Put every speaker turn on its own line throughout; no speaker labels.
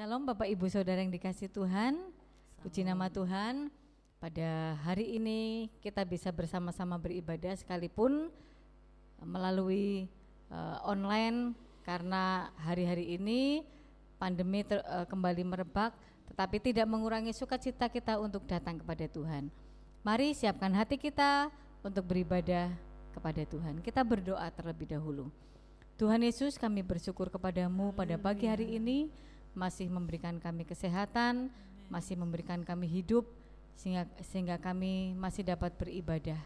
Shalom Bapak Ibu Saudara yang dikasihi Tuhan, puji nama Tuhan. Pada hari ini kita bisa bersama-sama beribadah sekalipun melalui online karena hari-hari ini pandemi kembali merebak, tetapi tidak mengurangi sukacita kita untuk datang kepada Tuhan. Mari siapkan hati kita untuk beribadah kepada Tuhan. Kita berdoa terlebih dahulu. Tuhan Yesus, kami bersyukur kepadamu pada pagi hari ini, masih memberikan kami kesehatan, masih memberikan kami hidup, sehingga kami masih dapat beribadah.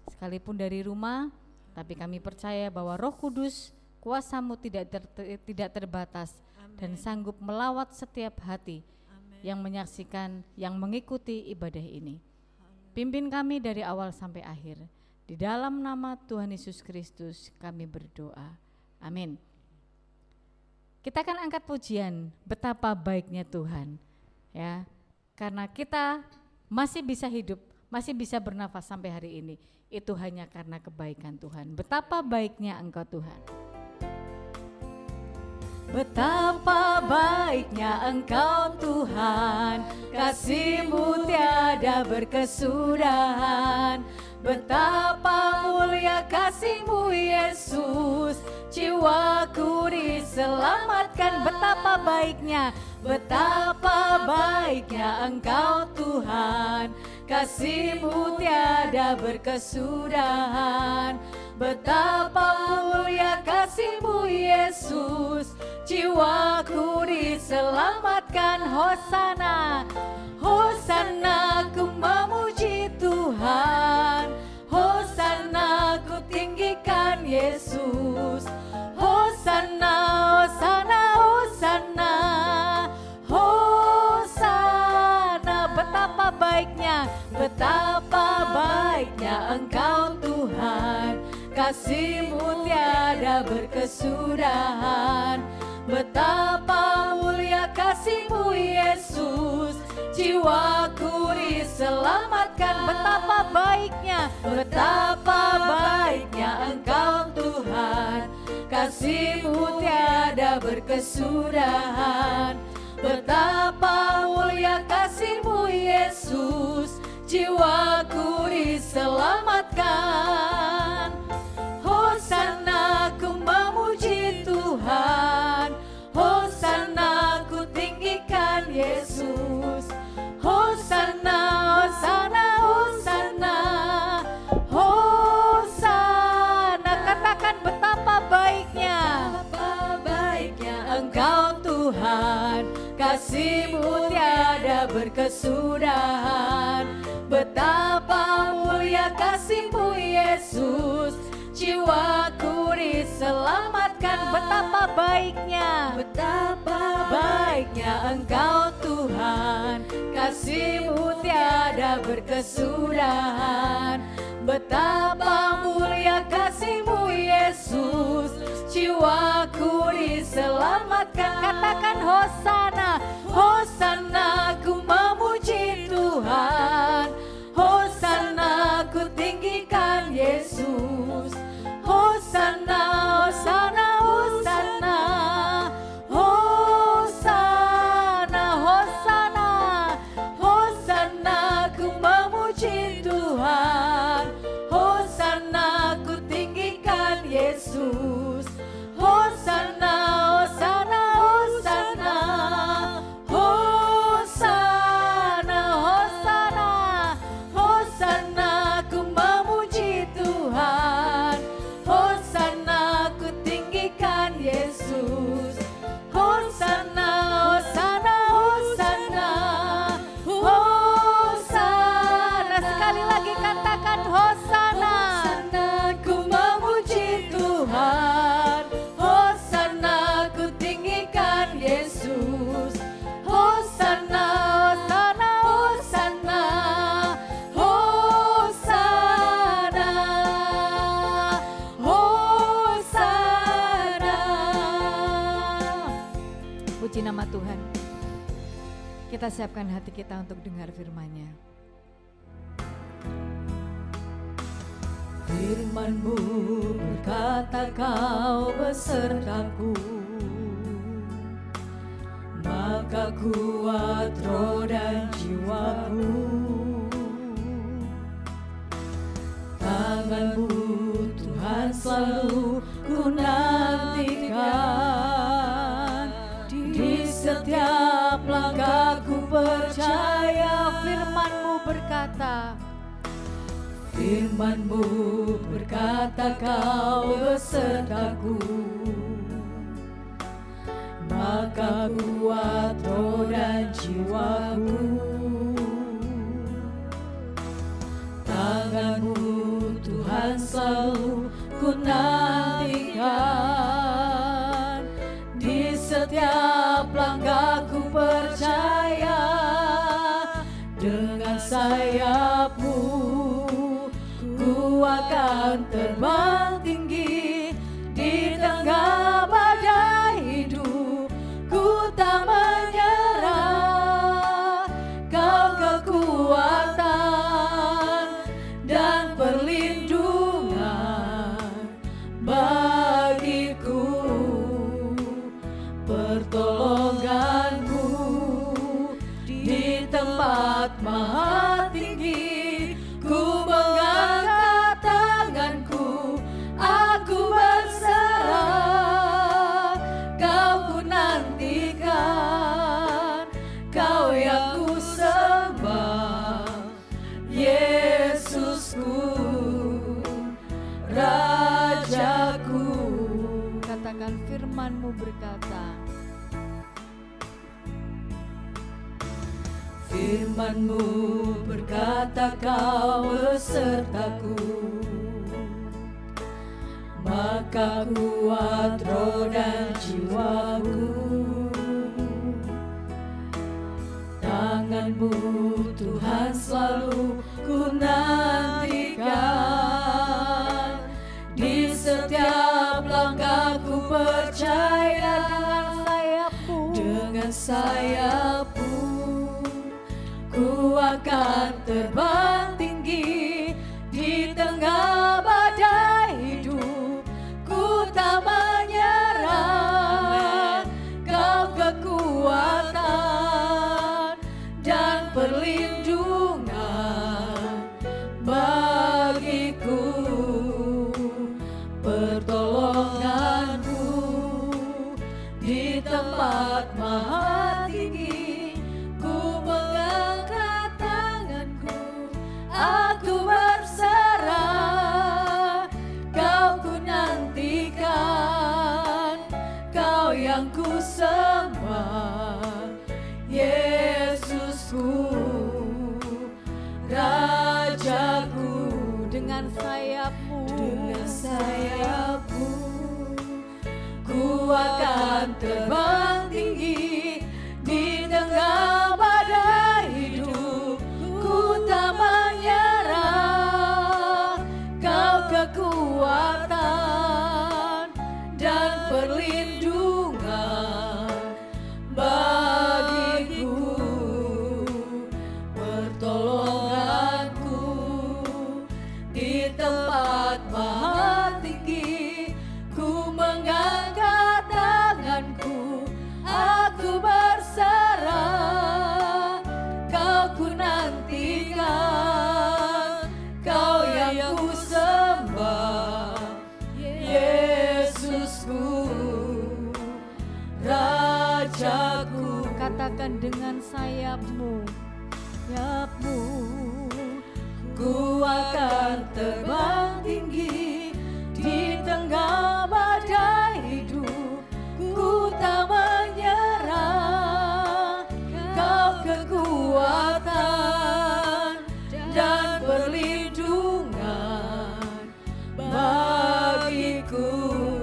Sekalipun dari rumah, tapi kami percaya bahwa Roh Kudus, kuasa-Mu tidak terbatas. Amen. Dan sanggup melawat setiap hati. Amen. Yang menyaksikan, yang mengikuti ibadah ini. Amen. Pimpin kami dari awal sampai akhir. Di dalam nama Tuhan Yesus Kristus kami berdoa. Amin. Kita akan angkat pujian betapa baiknya Tuhan, ya, karena kita masih bisa hidup, masih bisa bernafas sampai hari ini, itu hanya karena kebaikan Tuhan. Betapa baiknya Engkau Tuhan. Betapa baiknya Engkau Tuhan, kasih-Mu tiada berkesudahan. Betapa mulia kasih-Mu Yesus, jiwaku diselamatkan. Betapa baiknya Engkau Tuhan, kasih-Mu tiada berkesudahan. Betapa mulia kasih-Mu Yesus, jiwaku diselamatkan. Hosana, Hosana, ku memuji Tuhan. Hosana, ku tinggikan Yesus. Hosana, Hosana, Hosana, Hosana. Betapa baiknya Engkau Tuhan, kasih-Mu tiada berkesudahan. Betapa mulia kasih-Mu Yesus, jiwaku diselamatkan. Betapa baiknya Engkau Tuhan, kasih-Mu tiada berkesudahan. Betapa mulia kasih-Mu Yesus, jiwaku diselamatkan. Hosana, ku memuji Tuhan. Hosana, ku tinggikan Yesus. Hosana, Hosana, Hosana, Hosana. Katakan betapa baiknya Engkau Tuhan, kasih-Mu tiada berkesudahan. Betapa mulia kasih-Mu Yesus, jiwaku diselamatkan. Betapa baiknya Engkau Tuhan, kasih-Mu tiada berkesudahan. Betapa mulia kasih-Mu Yesus, jiwaku diselamatkan. Katakan Hosana, Hosana, ku memuji Tuhan. Hosana, ku tinggikan Yesus. Hosana, Hosana, Hosana, Hosana, Hosana, Hosana, ku memuji Tuhan. Hosana, ku tinggikan Yesus. Hosana, Hosana, Hosana, Hosana, Hosana, Hosana, ku memuji Tuhan. Hosana, ku tinggikan Yesus. Hosana, Hosana, Hosana, Hosana. Sekali lagi katakan Hosana. Hosana, ku memuji Tuhan. Hosana, ku tinggikan Yesus. Hosana, Hosana, Hosana, Hosana, Hosana. Puji nama Tuhan. Kita siapkan hati kita untuk dengar firman-Nya. Firman-Mu berkata, Kau besertaku, maka
maka kuat roh dan jiwaku. Tangan-Mu Tuhan selalu ku nantikan, di setiap langkahku percaya.
Firman-Mu berkata,
Firman-Mu berkata Kau besertaku, maka kuat roh dan jiwaku. Tangan-Mu Tuhan selalu ku nantikan, di setiap langkahku percaya. Dengan sayap-Mu ku akan terbang tinggi, di tengah badai hidup ku tak menyerah. Kau kekuatan dan perlindungan bagiku, pertolonganku di tempat maha tinggi. Ku mengangkat tanganku, aku berserah. Kau ku nantikan, Kau yang ku sembah, Yesusku, Rajaku.
katakan firman-Mu berkata,
Firman-Mu berkata Kau besertaku, maka kuat roh dan jiwaku. Tangan-Mu Tuhan selalu ku nantikan, di setiap langkahku percaya. Dengan sayap-Mu ku akan terbang tinggi, di tengah badai hidup ku tak menyerah. Kau kekuatan dan perlindungan bagiku, pertolonganku di tempat maha tinggi. Ku mengangkat tanganku, aku berserah. Kau ku nantikan, Kau yang ku sembah, Yesusku, Rajaku.
dengan sayap-Mu,
Dengan sayap-Mu ku akan terbang tinggi, di tengah badai hidup ku tak menyerah. Kau kekuatan dan perlindungan bagiku, pertolonganku di tempat maha tinggi. Ku mengangkat tanganku, aku berserah. Kau ku nantikan, Kau yang ku sembah, Yesusku, Rajaku.
katakan dengan sayap-Mu, sayap-Mu.
Ku akan terbang tinggi, di tengah badai hidup ku tak menyerah. Kau kekuatan dan perlindungan bagiku,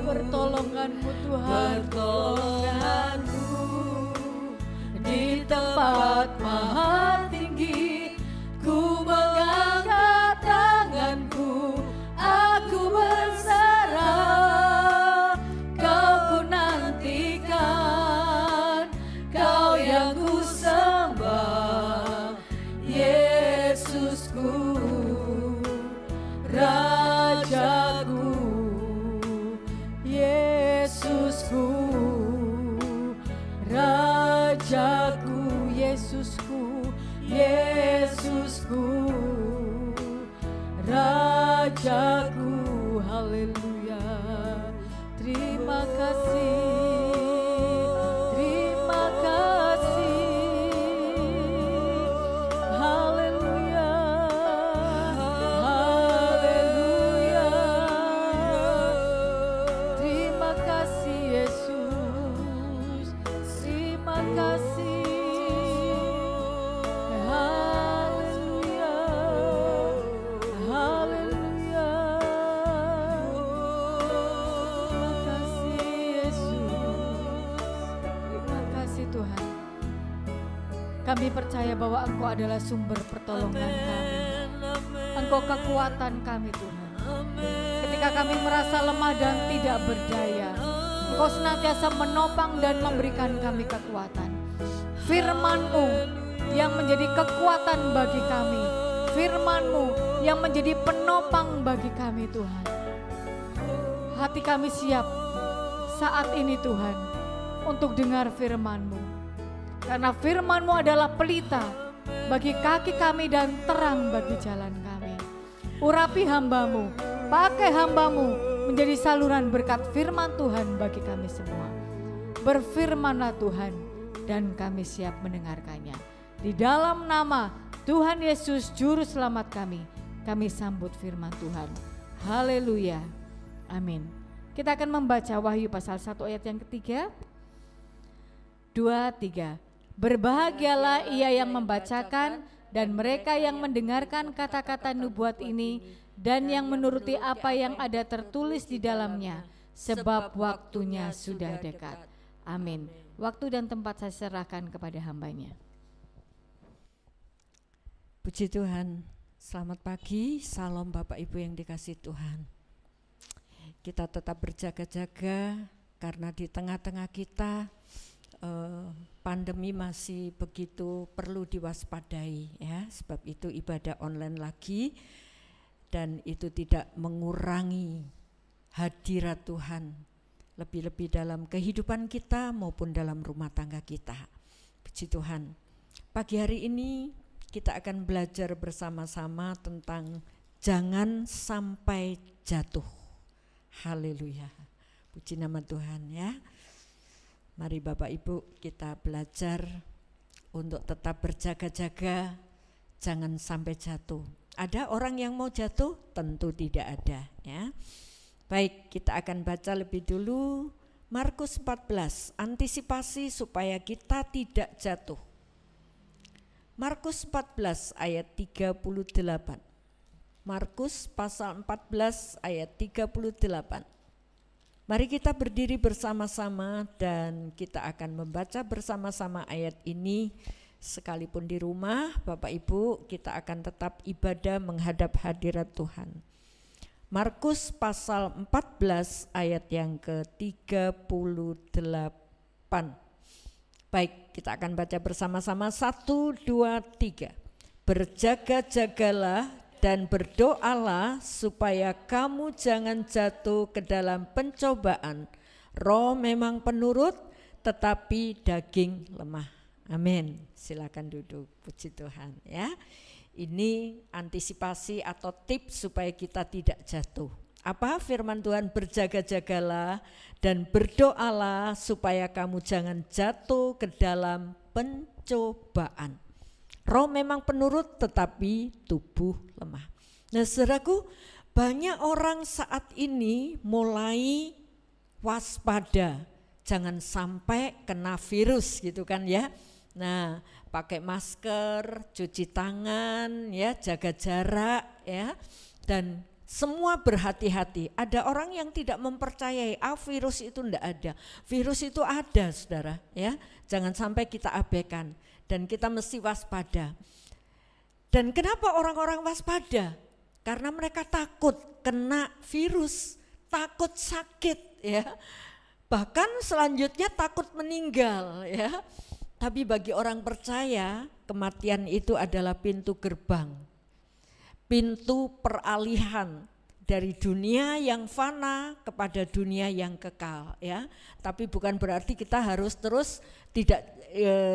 Pertolongan-Mu Tuhan,
pertolonganku di tempat maha tinggi. Ku mengangkat tanganku, aku berserah. Kau ku nantikan, Kau yang ku sembah, Yesusku, Rajaku, Yesusku, Rajaku. Rajaku, Yesusku, Yesusku, Rajaku, haleluya. Terima kasih, terima kasih, haleluya, haleluya. Terima kasih Yesus, terima kasih, haleluya, haleluya. Terima kasih Yesus, terima kasih Tuhan. Kami percaya bahwa Engkau adalah sumber pertolongan kami, Engkau kekuatan kami Tuhan. Ketika kami merasa lemah dan tidak berdaya, Engkau senantiasa menopang dan memberikan kami kekuatan. Firman-Mu yang menjadi kekuatan bagi kami, Firman-Mu yang menjadi penopang bagi kami Tuhan. Hati kami siap saat ini Tuhan untuk dengar Firman-Mu, karena Firman-Mu adalah pelita bagi kaki kami dan terang bagi jalan kami. Urapi hamba-Mu, pakai hamba-Mu menjadi saluran berkat firman Tuhan bagi kami semua. Berfirmanlah Tuhan dan kami siap mendengarkannya. Di dalam nama Tuhan Yesus Juru Selamat kami sambut firman Tuhan. Haleluya, amin. Kita akan membaca Wahyu pasal 1 ayat yang ketiga, 2, 3. Berbahagialah ia yang membacakan dan mereka yang mendengarkan kata-kata nubuat ini dan yang menuruti apa yang ada tertulis di dalamnya, sebab waktunya sudah dekat. Amin. Waktu dan tempat saya serahkan kepada hambanya.
Puji Tuhan, selamat pagi, salam Bapak Ibu yang dikasihi Tuhan. Kita tetap berjaga-jaga karena di tengah-tengah kita pandemi masih begitu perlu diwaspadai ya, sebab itu ibadah online lagi dan itu tidak mengurangi hadirat Tuhan lebih-lebih dalam kehidupan kita maupun dalam rumah tangga kita. Puji Tuhan. Pagi hari ini kita akan belajar bersama-sama tentang jangan sampai jatuh. Haleluya. Puji nama Tuhan ya. Mari Bapak Ibu kita belajar untuk tetap berjaga-jaga, jangan sampai jatuh. Ada orang yang mau jatuh? Tentu tidak ada ya. Baik, kita akan baca lebih dulu Markus 14, antisipasi supaya kita tidak jatuh. Markus 14 ayat 38. Markus pasal 14 ayat 38. Mari kita berdiri bersama-sama dan kita akan membaca bersama-sama ayat ini. Sekalipun di rumah, Bapak Ibu, kita akan tetap ibadah menghadap hadirat Tuhan. Markus pasal 14 ayat yang ke-38. Baik, kita akan baca bersama-sama 1, 2, 3. Berjaga-jagalah dan berdoalah supaya kamu jangan jatuh ke dalam pencobaan. Roh memang penurut, tetapi daging lemah. Amin. Silakan duduk. Puji Tuhan ya. Ini antisipasi atau tips supaya kita tidak jatuh. Apa firman Tuhan? Berjaga-jagalah dan berdoalah supaya kamu jangan jatuh ke dalam pencobaan. Roh memang penurut tetapi tubuh lemah. Nah saudaraku, banyak orang saat ini mulai waspada. Jangan sampai kena virus gitu kan ya. Nah pakai masker, cuci tangan ya, jaga jarak ya. Dan semua berhati-hati. Ada orang yang tidak mempercayai virus itu tidak ada. Virus itu ada saudara ya. Jangan sampai kita abaikan. Dan kita mesti waspada. Dan kenapa orang-orang waspada? Karena mereka takut kena virus, takut sakit ya. Bahkan selanjutnya takut meninggal ya. Tapi bagi orang percaya, kematian itu adalah pintu gerbang. Pintu peralihan dari dunia yang fana kepada dunia yang kekal, ya. Tapi bukan berarti kita harus terus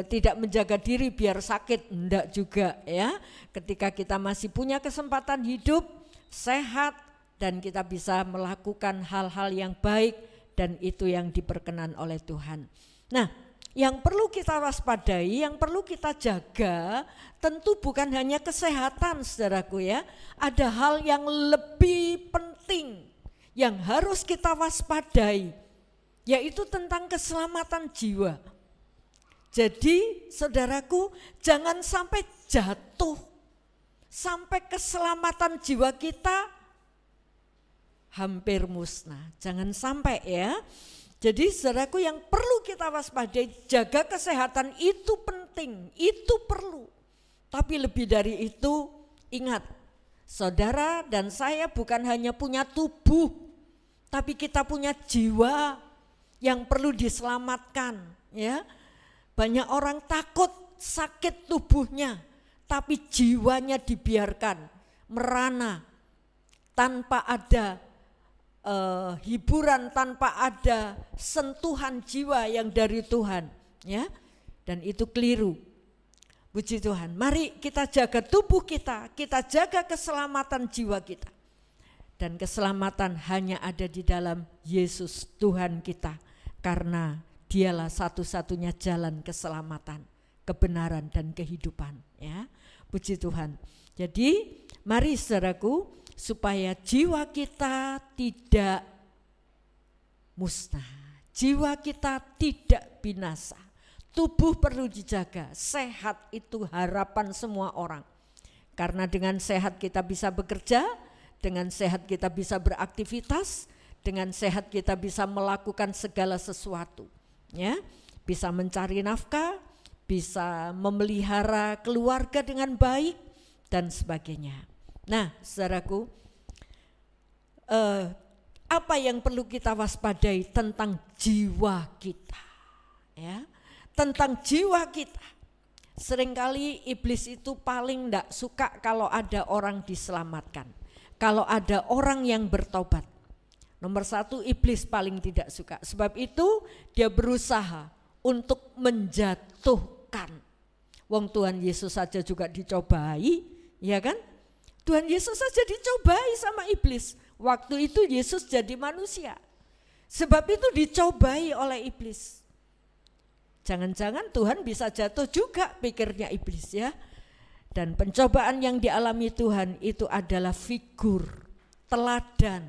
tidak menjaga diri biar sakit, enggak juga, ya. Ketika kita masih punya kesempatan hidup sehat dan kita bisa melakukan hal-hal yang baik dan itu yang diperkenan oleh Tuhan. Nah, yang perlu kita waspadai, yang perlu kita jaga tentu bukan hanya kesehatan, saudaraku, ya. Ada hal yang lebih penting yang harus kita waspadai, yaitu tentang keselamatan jiwa. Jadi saudaraku, jangan sampai jatuh, sampai keselamatan jiwa kita hampir musnah. Jangan sampai, ya. Jadi saudaraku, yang perlu kita waspadai, jaga kesehatan itu penting, itu perlu. Tapi lebih dari itu, ingat, saudara dan saya bukan hanya punya tubuh, tapi kita punya jiwa yang perlu diselamatkan, ya. Banyak orang takut sakit tubuhnya, tapi jiwanya dibiarkan merana tanpa ada hiburan, tanpa ada sentuhan jiwa yang dari Tuhan, ya. Dan itu keliru. Puji Tuhan. Mari kita jaga tubuh kita jaga keselamatan jiwa kita. Dan keselamatan hanya ada di dalam Yesus Tuhan kita, karena Dialah satu-satunya jalan keselamatan, kebenaran dan kehidupan, ya. Puji Tuhan. Jadi mari saudaraku, supaya jiwa kita tidak musnah, jiwa kita tidak binasa. Tubuh perlu dijaga, sehat itu harapan semua orang. Karena dengan sehat kita bisa bekerja, dengan sehat kita bisa beraktivitas, dengan sehat kita bisa melakukan segala sesuatu, ya. Bisa mencari nafkah, bisa memelihara keluarga dengan baik dan sebagainya. Nah, saudaraku, apa yang perlu kita waspadai tentang jiwa kita, ya, tentang jiwa kita. Seringkali iblis itu paling tidak suka kalau ada orang diselamatkan, kalau ada orang yang bertobat. Nomor satu, iblis paling tidak suka. Sebab itu dia berusaha untuk menjatuhkan. Wong Tuhan Yesus saja juga dicobai, ya kan? Tuhan Yesus saja dicobai sama iblis. Waktu itu Yesus jadi manusia. Sebab itu dicobai oleh iblis. Jangan-jangan Tuhan bisa jatuh juga, pikirnya iblis, ya. Dan pencobaan yang dialami Tuhan itu adalah figur, teladan,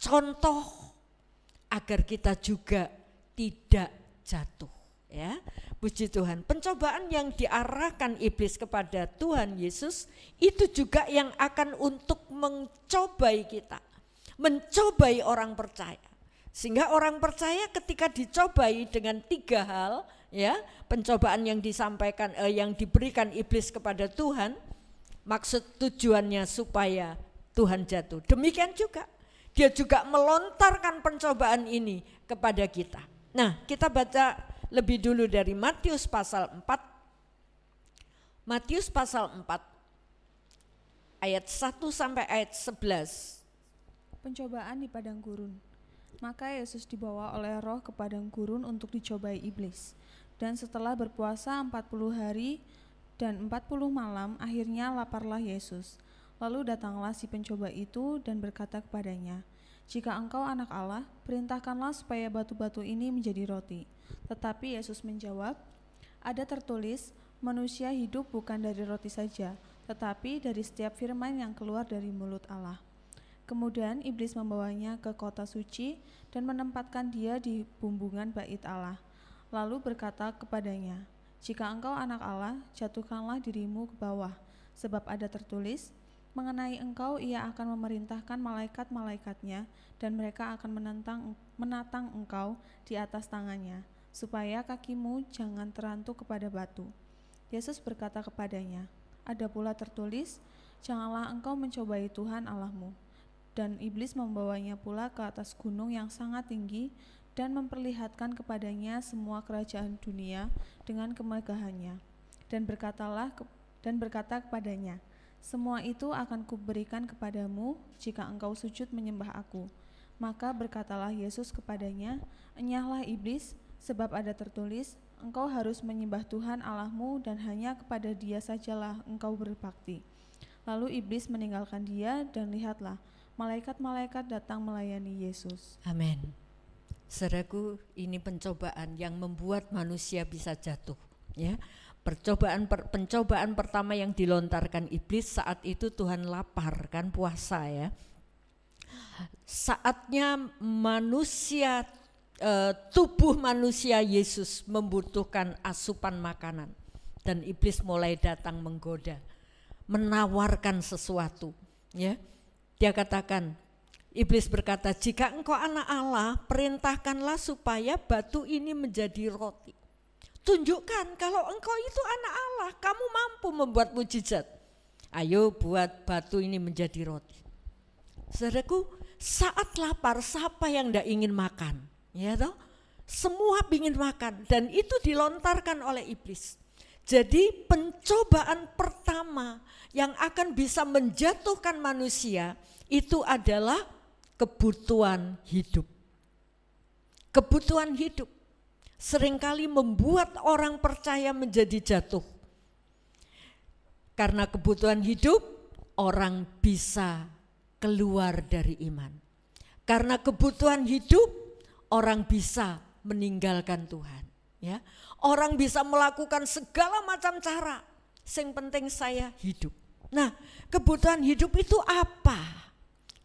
contoh agar kita juga tidak jatuh, ya. Puji Tuhan. Pencobaan yang diarahkan iblis kepada Tuhan Yesus itu juga yang akan untuk mencobai kita, mencobai orang percaya. Sehingga orang percaya ketika dicobai dengan 3 hal, ya, pencobaan yang disampaikan, yang diberikan iblis kepada Tuhan, maksud tujuannya supaya Tuhan jatuh. Demikian juga dia juga melontarkan pencobaan ini kepada kita. Nah, kita baca lebih dulu dari Matius pasal 4. Matius pasal 4 ayat 1 sampai ayat 11.
Pencobaan di padang gurun. Maka Yesus dibawa oleh Roh ke padang gurun untuk dicobai iblis. Dan setelah berpuasa 40 hari dan 40 malam, akhirnya laparlah Yesus. Lalu datanglah si pencoba itu dan berkata kepadanya, "Jika engkau anak Allah, perintahkanlah supaya batu-batu ini menjadi roti." Tetapi Yesus menjawab, "Ada tertulis, manusia hidup bukan dari roti saja, tetapi dari setiap firman yang keluar dari mulut Allah." Kemudian iblis membawanya ke kota suci dan menempatkan dia di bumbungan bait Allah. Lalu berkata kepadanya, "Jika engkau anak Allah, jatuhkanlah dirimu ke bawah, sebab ada tertulis, mengenai engkau ia akan memerintahkan malaikat-malaikatnya, dan mereka akan menatang engkau di atas tangannya, supaya kakimu jangan terantuk kepada batu." Yesus berkata kepadanya, "Ada pula tertulis, janganlah engkau mencobai Tuhan Allahmu." Dan iblis membawanya pula ke atas gunung yang sangat tinggi dan memperlihatkan kepadanya semua kerajaan dunia dengan kemegahannya. Dan berkata kepadanya, Semua itu akan kuberikan kepadamu jika engkau sujud menyembah aku. Maka berkatalah Yesus kepadanya, enyahlah iblis, sebab ada tertulis, engkau harus menyembah Tuhan Allahmu dan hanya kepada Dia sajalah engkau berbakti. Lalu iblis meninggalkan dia dan lihatlah, malaikat-malaikat datang melayani Yesus.
Amin. Saudaraku, ini pencobaan yang membuat manusia bisa jatuh, ya. Pencobaan pertama yang dilontarkan iblis saat itu Tuhan lapar, kan, puasa, ya. Saatnya manusia, tubuh manusia Yesus membutuhkan asupan makanan, dan iblis mulai datang menggoda, menawarkan sesuatu, ya. Dia katakan, iblis berkata, jika engkau anak Allah, perintahkanlah supaya batu ini menjadi roti. Tunjukkan kalau engkau itu anak Allah, kamu mampu membuat mujizat. Ayo buat batu ini menjadi roti. Saudaraku, saat lapar, siapa yang tidak ingin makan? Ya toh? Semua ingin makan, dan itu dilontarkan oleh iblis. Jadi pencobaan pertama yang akan bisa menjatuhkan manusia itu adalah kebutuhan hidup. Kebutuhan hidup seringkali membuat orang percaya menjadi jatuh. Karena kebutuhan hidup, orang bisa keluar dari iman. Karena kebutuhan hidup, orang bisa meninggalkan Tuhan. Ya, orang bisa melakukan segala macam cara. Yang penting saya hidup. Nah, kebutuhan hidup itu apa?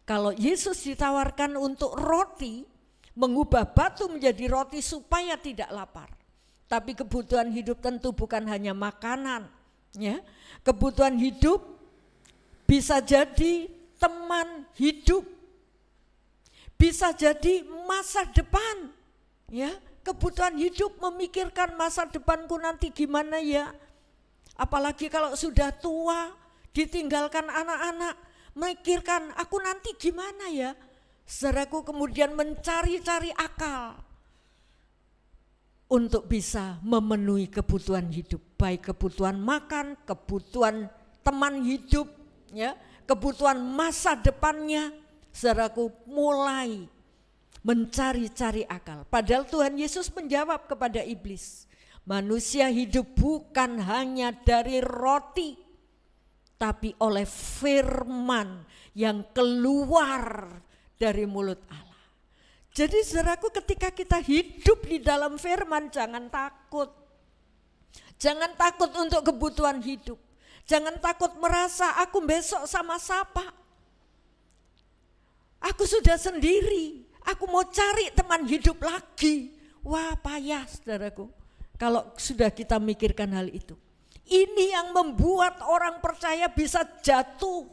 Kalau Yesus ditawarkan untuk roti, mengubah batu menjadi roti supaya tidak lapar. Tapi kebutuhan hidup tentu bukan hanya makanan, ya. Kebutuhan hidup bisa jadi teman hidup, bisa jadi masa depan, ya. Kebutuhan hidup memikirkan masa depanku nanti gimana ya. Apalagi kalau sudah tua, ditinggalkan anak-anak, memikirkan aku nanti gimana ya. Saudaraku, kemudian mencari-cari akal untuk bisa memenuhi kebutuhan hidup, baik kebutuhan makan, kebutuhan teman hidup, ya, kebutuhan masa depannya. Saudaraku, mulai mencari-cari akal. Padahal Tuhan Yesus menjawab kepada iblis, manusia hidup bukan hanya dari roti, tapi oleh firman yang keluar dari mulut Allah. Jadi saudaraku, ketika kita hidup di dalam firman, jangan takut. Jangan takut untuk kebutuhan hidup. Jangan takut merasa aku besok sama siapa. Aku sudah sendiri. Aku mau cari teman hidup lagi. Wah, payah saudaraku kalau sudah kita mikirkan hal itu. Ini yang membuat orang percaya bisa jatuh.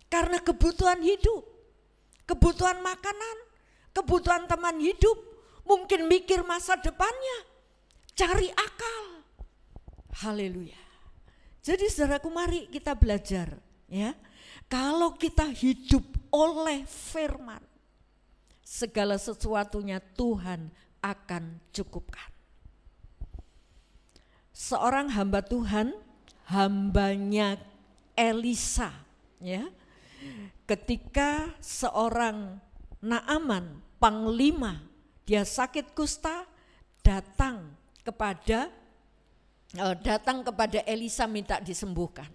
Karena kebutuhan hidup, kebutuhan makanan, kebutuhan teman hidup, mungkin mikir masa depannya, cari akal. Haleluya. Jadi saudaraku, mari kita belajar, ya. Kalau kita hidup oleh firman, segala sesuatunya Tuhan akan cukupkan. Seorang hamba Tuhan, hambanya Elisa, ya. Ketika seorang Naaman, panglima, dia sakit kusta, datang kepada Elisa minta disembuhkan.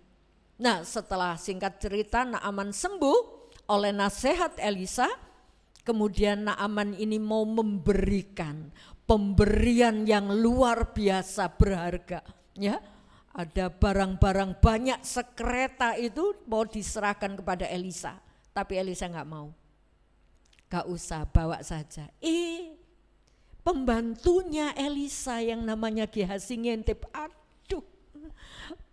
Nah, setelah singkat cerita Naaman sembuh oleh nasihat Elisa, kemudian Naaman ini mau memberikan pemberian yang luar biasa berharga, ya. Ada barang-barang banyak sekereta itu mau diserahkan kepada Elisa, tapi Elisa nggak mau. Gak usah, bawa saja. Pembantunya Elisa yang namanya Gehazi ngintip, aduh,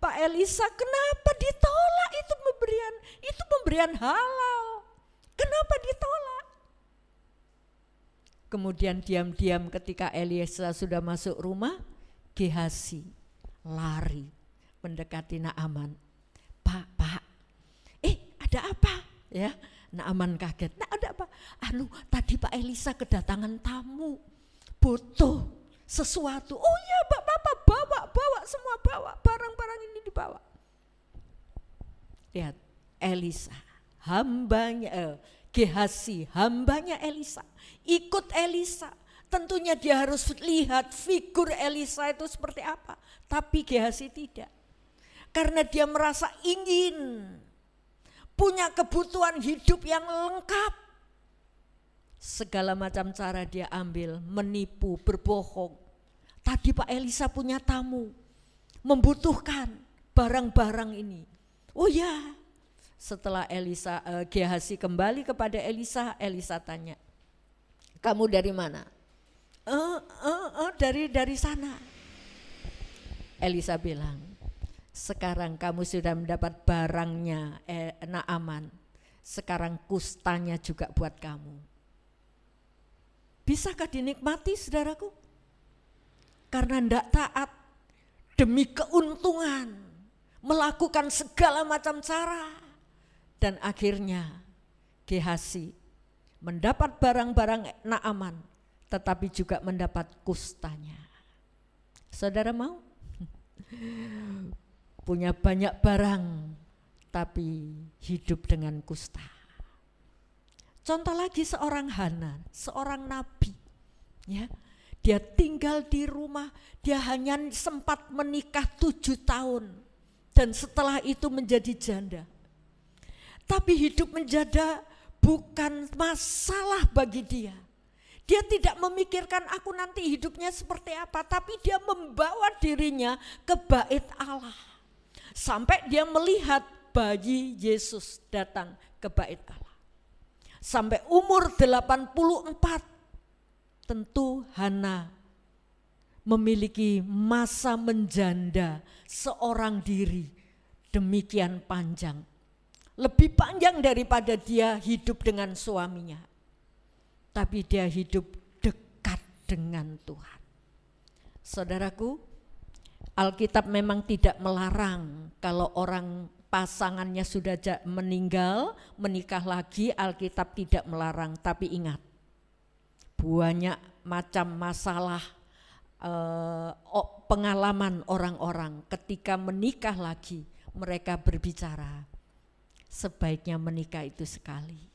Pak Elisa, kenapa ditolak itu pemberian? Itu pemberian halal. Kenapa ditolak? Kemudian diam-diam ketika Elisa sudah masuk rumah, Gehazi lari mendekati Naaman. Pak, ada apa? Ya, Naaman kaget. Nah, ada apa? Tadi Pak Elisa kedatangan tamu, butuh sesuatu. Oh ya, Bapak bawa semua, bawa barang-barang ini dibawa. Lihat, Elisa, hambanya Gehasi, hambanya Elisa, ikut Elisa. Tentunya dia harus lihat figur Elisa itu seperti apa. Tapi Gehasi tidak. Karena dia merasa ingin punya kebutuhan hidup yang lengkap. Segala macam cara dia ambil, menipu, berbohong. Tadi Pak Elisa punya tamu, membutuhkan barang-barang ini. Oh ya, setelah Gehasi kembali kepada Elisa, Elisa tanya, kamu dari mana? Dari sana. Elisa bilang, sekarang kamu sudah mendapat barangnya Naaman, sekarang kustanya juga buat kamu. Bisakah dinikmati saudaraku? Karena tidak taat demi keuntungan, melakukan segala macam cara. Dan akhirnya Gehasi mendapat barang-barang Naaman, tetapi juga mendapat kustanya. Saudara mau? Punya banyak barang, tapi hidup dengan kusta. Contoh lagi seorang Hana, seorang nabi. Ya, dia tinggal di rumah, dia hanya sempat menikah 7 tahun. Dan setelah itu menjadi janda. Tapi hidup menjanda bukan masalah bagi dia. Dia tidak memikirkan aku nanti hidupnya seperti apa, tapi dia membawa dirinya ke bait Allah. Sampai dia melihat bayi Yesus datang ke bait Allah. Sampai umur 84, tentu Hana memiliki masa menjanda seorang diri demikian panjang. Lebih panjang daripada dia hidup dengan suaminya. Tapi dia hidup dekat dengan Tuhan. Saudaraku, Alkitab memang tidak melarang kalau orang pasangannya sudah meninggal, menikah lagi, Alkitab tidak melarang. Tapi ingat, banyak macam masalah pengalaman orang-orang ketika menikah lagi, mereka berbicara, sebaiknya menikah itu sekali.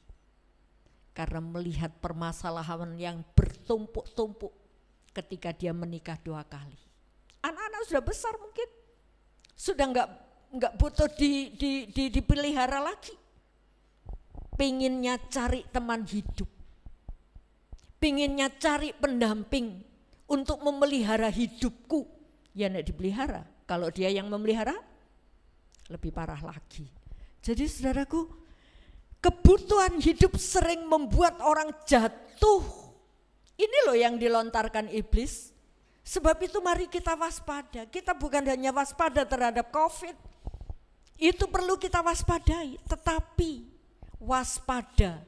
Karena melihat permasalahan yang bertumpuk-tumpuk ketika dia menikah 2 kali. Anak-anak sudah besar mungkin, sudah enggak butuh dipelihara lagi. Pinginnya cari teman hidup, pinginnya cari pendamping untuk memelihara hidupku. Ya enggak dipelihara, kalau dia yang memelihara lebih parah lagi. Jadi saudaraku, kebutuhan hidup sering membuat orang jatuh. Ini loh yang dilontarkan iblis. Sebab itu mari kita waspada. Kita bukan hanya waspada terhadap COVID. Itu perlu kita waspadai. Tetapi waspada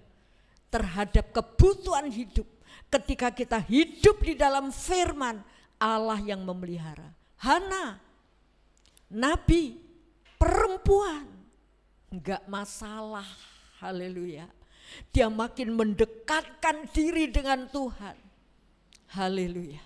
terhadap kebutuhan hidup. Ketika kita hidup di dalam firman Allah yang memelihara. Hana, nabi, perempuan, enggak masalah. Haleluya. Dia makin mendekatkan diri dengan Tuhan. Haleluya.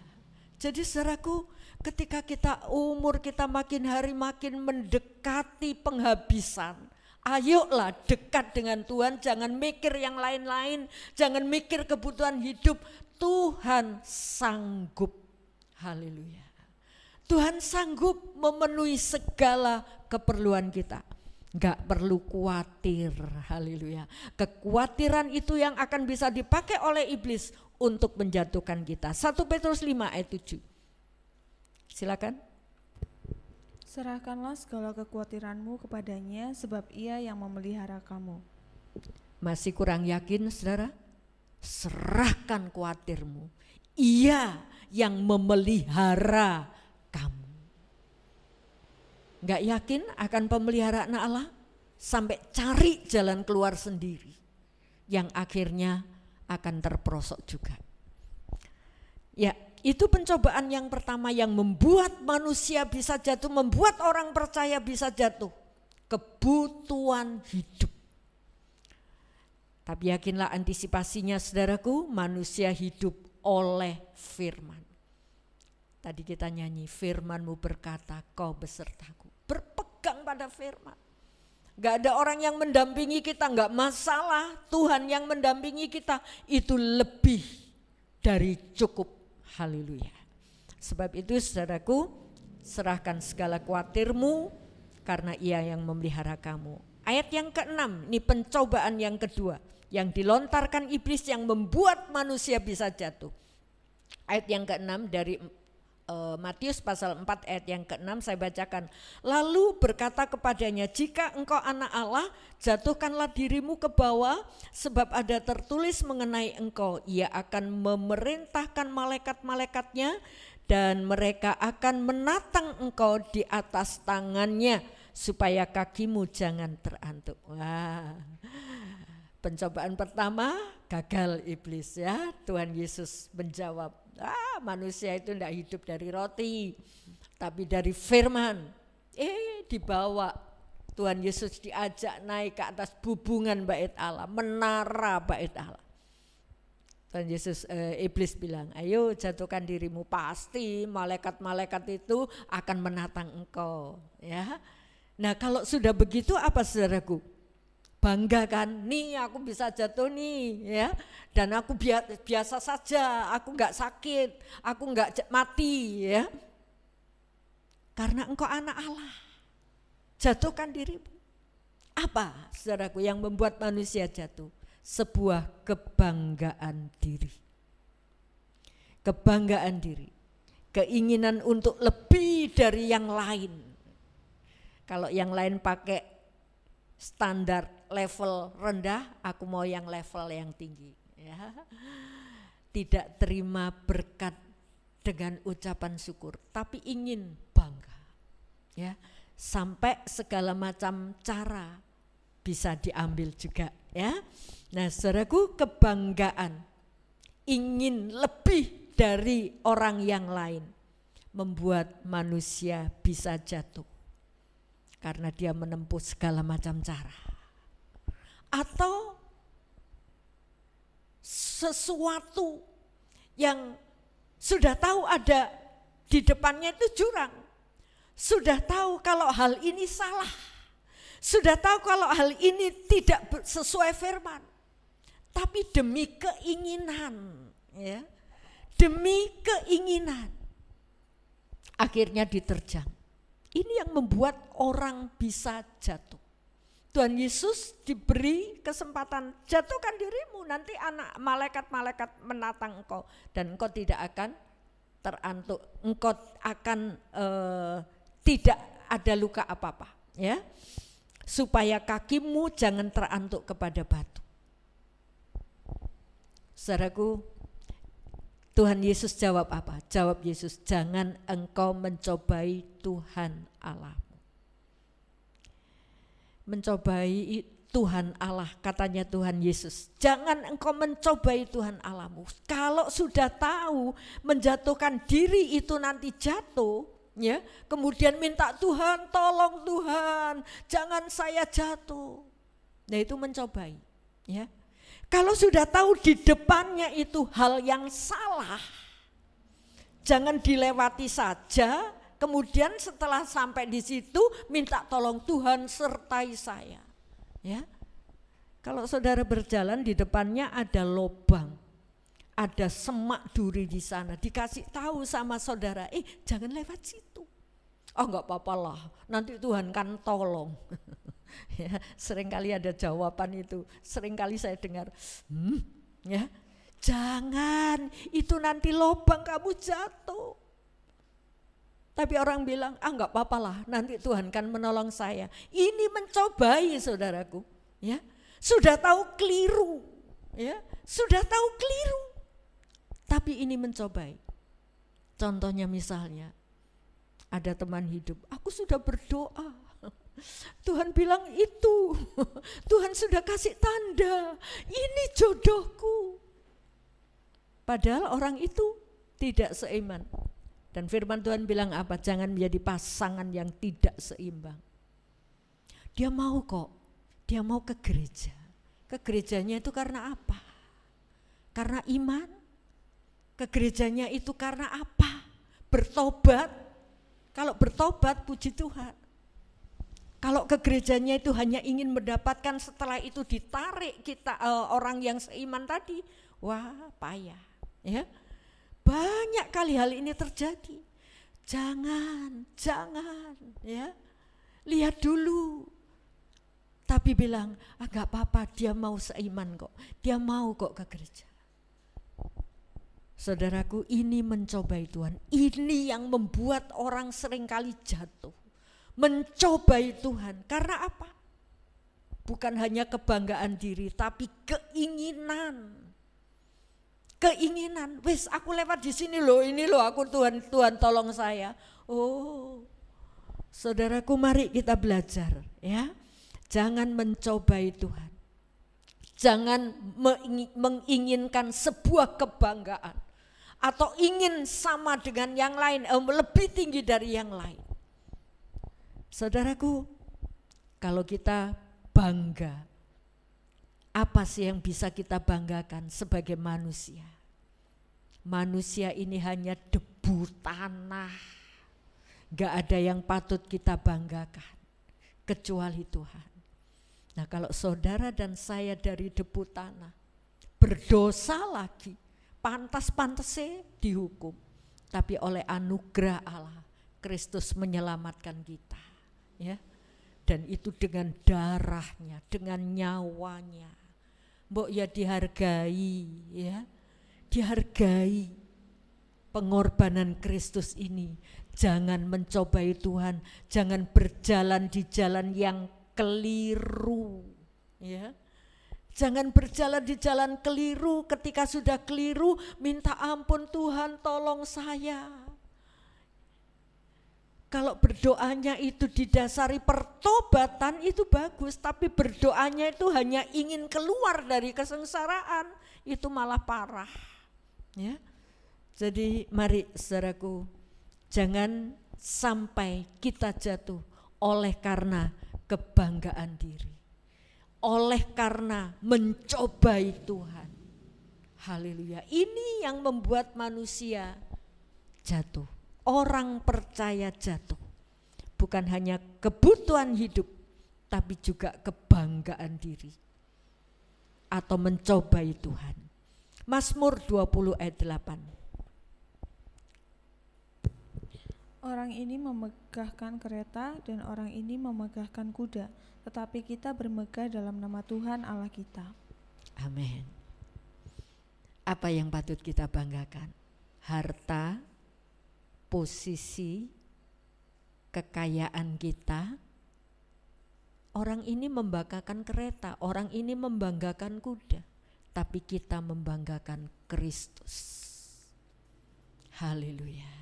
Jadi saudaraku, ketika umur kita makin hari makin mendekati penghabisan, ayolah dekat dengan Tuhan, jangan mikir yang lain-lain, jangan mikir kebutuhan hidup. Tuhan sanggup. Haleluya. Tuhan sanggup memenuhi segala keperluan kita. Enggak perlu khawatir, haleluya. Kekhawatiran itu yang akan bisa dipakai oleh iblis untuk menjatuhkan kita. 1 Petrus 5 ayat 7. Silakan.
Serahkanlah segala kekhawatiranmu kepadanya sebab ia yang memelihara kamu.
Masih kurang yakin saudara? Serahkan khawatirmu. Ia yang memelihara kamu. Enggak yakin akan pemeliharaan Allah? Sampai cari jalan keluar sendiri. Yang akhirnya akan terperosok juga. Ya, itu pencobaan yang pertama yang membuat manusia bisa jatuh, membuat orang percaya bisa jatuh. Kebutuhan hidup. Tapi yakinlah antisipasinya saudaraku, manusia hidup oleh firman. Tadi kita nyanyi, firman-Mu berkata, kau besertaku. Berpegang pada firman. Gak ada orang yang mendampingi kita, gak masalah. Tuhan yang mendampingi kita itu lebih dari cukup. Haleluya. Sebab itu saudaraku, serahkan segala khawatirmu karena Ia yang memelihara kamu. Ayat yang ke-6, ini pencobaan yang kedua yang dilontarkan iblis yang membuat manusia bisa jatuh. Ayat yang ke-6 dari Matius pasal 4 ayat yang ke-6 saya bacakan. Lalu berkata kepadanya, jika engkau anak Allah, jatuhkanlah dirimu ke bawah, sebab ada tertulis mengenai engkau, Ia akan memerintahkan malaikat-malaikatnya dan mereka akan menatang engkau di atas tangannya supaya kakimu jangan terantuk. Wah. Pencobaan pertama gagal iblis ya. Tuhan Yesus menjawab, manusia itu tidak hidup dari roti, tapi dari firman. Dibawa Tuhan Yesus, diajak naik ke atas bubungan bait Allah, menara bait Allah. Tuhan Yesus, iblis bilang, ayo jatuhkan dirimu, pasti malaikat-malaikat itu akan menatang engkau. Ya, nah kalau sudah begitu apa saudaraku? Bangga kan, nih aku bisa jatuh nih ya, dan aku biasa saja, aku enggak sakit, aku enggak mati ya. Karena engkau anak Allah, jatuhkan dirimu. Apa saudaraku yang membuat manusia jatuh? Sebuah kebanggaan diri. Kebanggaan diri, keinginan untuk lebih dari yang lain. Kalau yang lain pakai standar level rendah, aku mau yang level yang tinggi ya. Tidak terima berkat dengan ucapan syukur, tapi ingin bangga ya, sampai segala macam cara bisa diambil juga ya. Nah saudaraku, kebanggaan, ingin lebih dari orang yang lain membuat manusia bisa jatuh karena dia menempuh segala macam cara. Atau sesuatu yang sudah tahu ada di depannya itu jurang, sudah tahu kalau hal ini salah, sudah tahu kalau hal ini tidak sesuai firman, tapi demi keinginan ya, demi keinginan akhirnya diterjang. Ini yang membuat orang bisa jatuh. Tuhan Yesus diberi kesempatan, jatuhkan dirimu, nanti anak malaikat-malaikat menatang engkau dan engkau tidak akan terantuk, engkau akan tidak ada luka apa-apa ya, supaya kakimu jangan terantuk kepada batu. Saudaraku, Tuhan Yesus jawab apa? Jawab Yesus, jangan engkau mencobai Tuhan Allah. Mencobai Tuhan Allah, katanya Tuhan Yesus, jangan engkau mencobai Tuhan Allahmu. Kalau sudah tahu menjatuhkan diri itu nanti jatuh ya, kemudian minta Tuhan, tolong Tuhan, jangan saya jatuh. Nah itu mencobai ya. Kalau sudah tahu di depannya itu hal yang salah, jangan dilewati saja. Kemudian setelah sampai di situ minta tolong Tuhan sertai saya. Ya. Kalau saudara berjalan di depannya ada lubang, ada semak duri di sana, dikasih tahu sama saudara, jangan lewat situ. Oh enggak apa-apa lah, nanti Tuhan kan tolong. Ya, seringkali ada jawaban itu, seringkali saya dengar, ya, jangan, itu nanti lubang kamu jatuh. Tapi orang bilang, enggak apa-apa lah, nanti Tuhan kan menolong saya. Ini mencobai saudaraku, ya. Sudah tahu keliru, ya. Sudah tahu keliru. Tapi ini mencobai. Contohnya misalnya, ada teman hidup, aku sudah berdoa. Tuhan bilang itu, Tuhan sudah kasih tanda, ini jodohku. Padahal orang itu tidak seiman. Dan firman Tuhan bilang apa? Jangan menjadi pasangan yang tidak seimbang. Dia mau kok, dia mau ke gereja. Ke gerejanya itu karena apa? Karena iman. Ke gerejanya itu karena apa? Bertobat. Kalau bertobat, puji Tuhan. Kalau ke gerejanya itu hanya ingin mendapatkan, setelah itu ditarik kita orang yang seiman tadi, wah payah, ya. Banyak kali hal ini terjadi. Jangan, ya. Lihat dulu. Tapi bilang, gak apa-apa, dia mau seiman kok. Dia mau kok ke gereja. Saudaraku, ini mencobai Tuhan. Ini yang membuat orang seringkali jatuh. Mencobai Tuhan. Karena apa? Bukan hanya kebanggaan diri, tapi keinginan. Keinginan, wes aku lewat di sini loh, ini loh aku Tuhan tolong saya. Oh, saudaraku, mari kita belajar, ya. Jangan mencobai Tuhan. Jangan menginginkan sebuah kebanggaan atau ingin sama dengan yang lain, lebih tinggi dari yang lain. Saudaraku, kalau kita bangga, apa sih yang bisa kita banggakan sebagai manusia? Manusia ini hanya debu tanah. Gak ada yang patut kita banggakan kecuali Tuhan. Nah, kalau saudara dan saya dari debu tanah, berdosa lagi, pantas-pantasnya dihukum. Tapi oleh anugerah Allah, Kristus menyelamatkan kita, ya. Dan itu dengan darahnya, dengan nyawanya. Mbok ya dihargai, ya. Dihargai pengorbanan Kristus ini. Jangan mencobai Tuhan, jangan berjalan di jalan yang keliru, ya. Jangan berjalan di jalan keliru, ketika sudah keliru minta ampun, Tuhan tolong saya. Kalau berdoanya itu didasari pertobatan itu bagus, tapi berdoanya itu hanya ingin keluar dari kesengsaraan, itu malah parah, ya. Jadi mari saudaraku, jangan sampai kita jatuh oleh karena kebanggaan diri, oleh karena mencobai Tuhan. Haleluya. Ini yang membuat manusia jatuh. Orang percaya jatuh. Bukan hanya kebutuhan hidup, tapi juga kebanggaan diri atau mencobai Tuhan. Mazmur 20 ayat 8.
Orang ini memegahkan kereta dan orang ini memegahkan kuda, tetapi kita bermegah dalam nama Tuhan Allah kita.
Amin. Apa yang patut kita banggakan? Harta, posisi, kekayaan kita. Orang ini membanggakan kereta, orang ini membanggakan kuda, tapi kita membanggakan Kristus. Haleluya.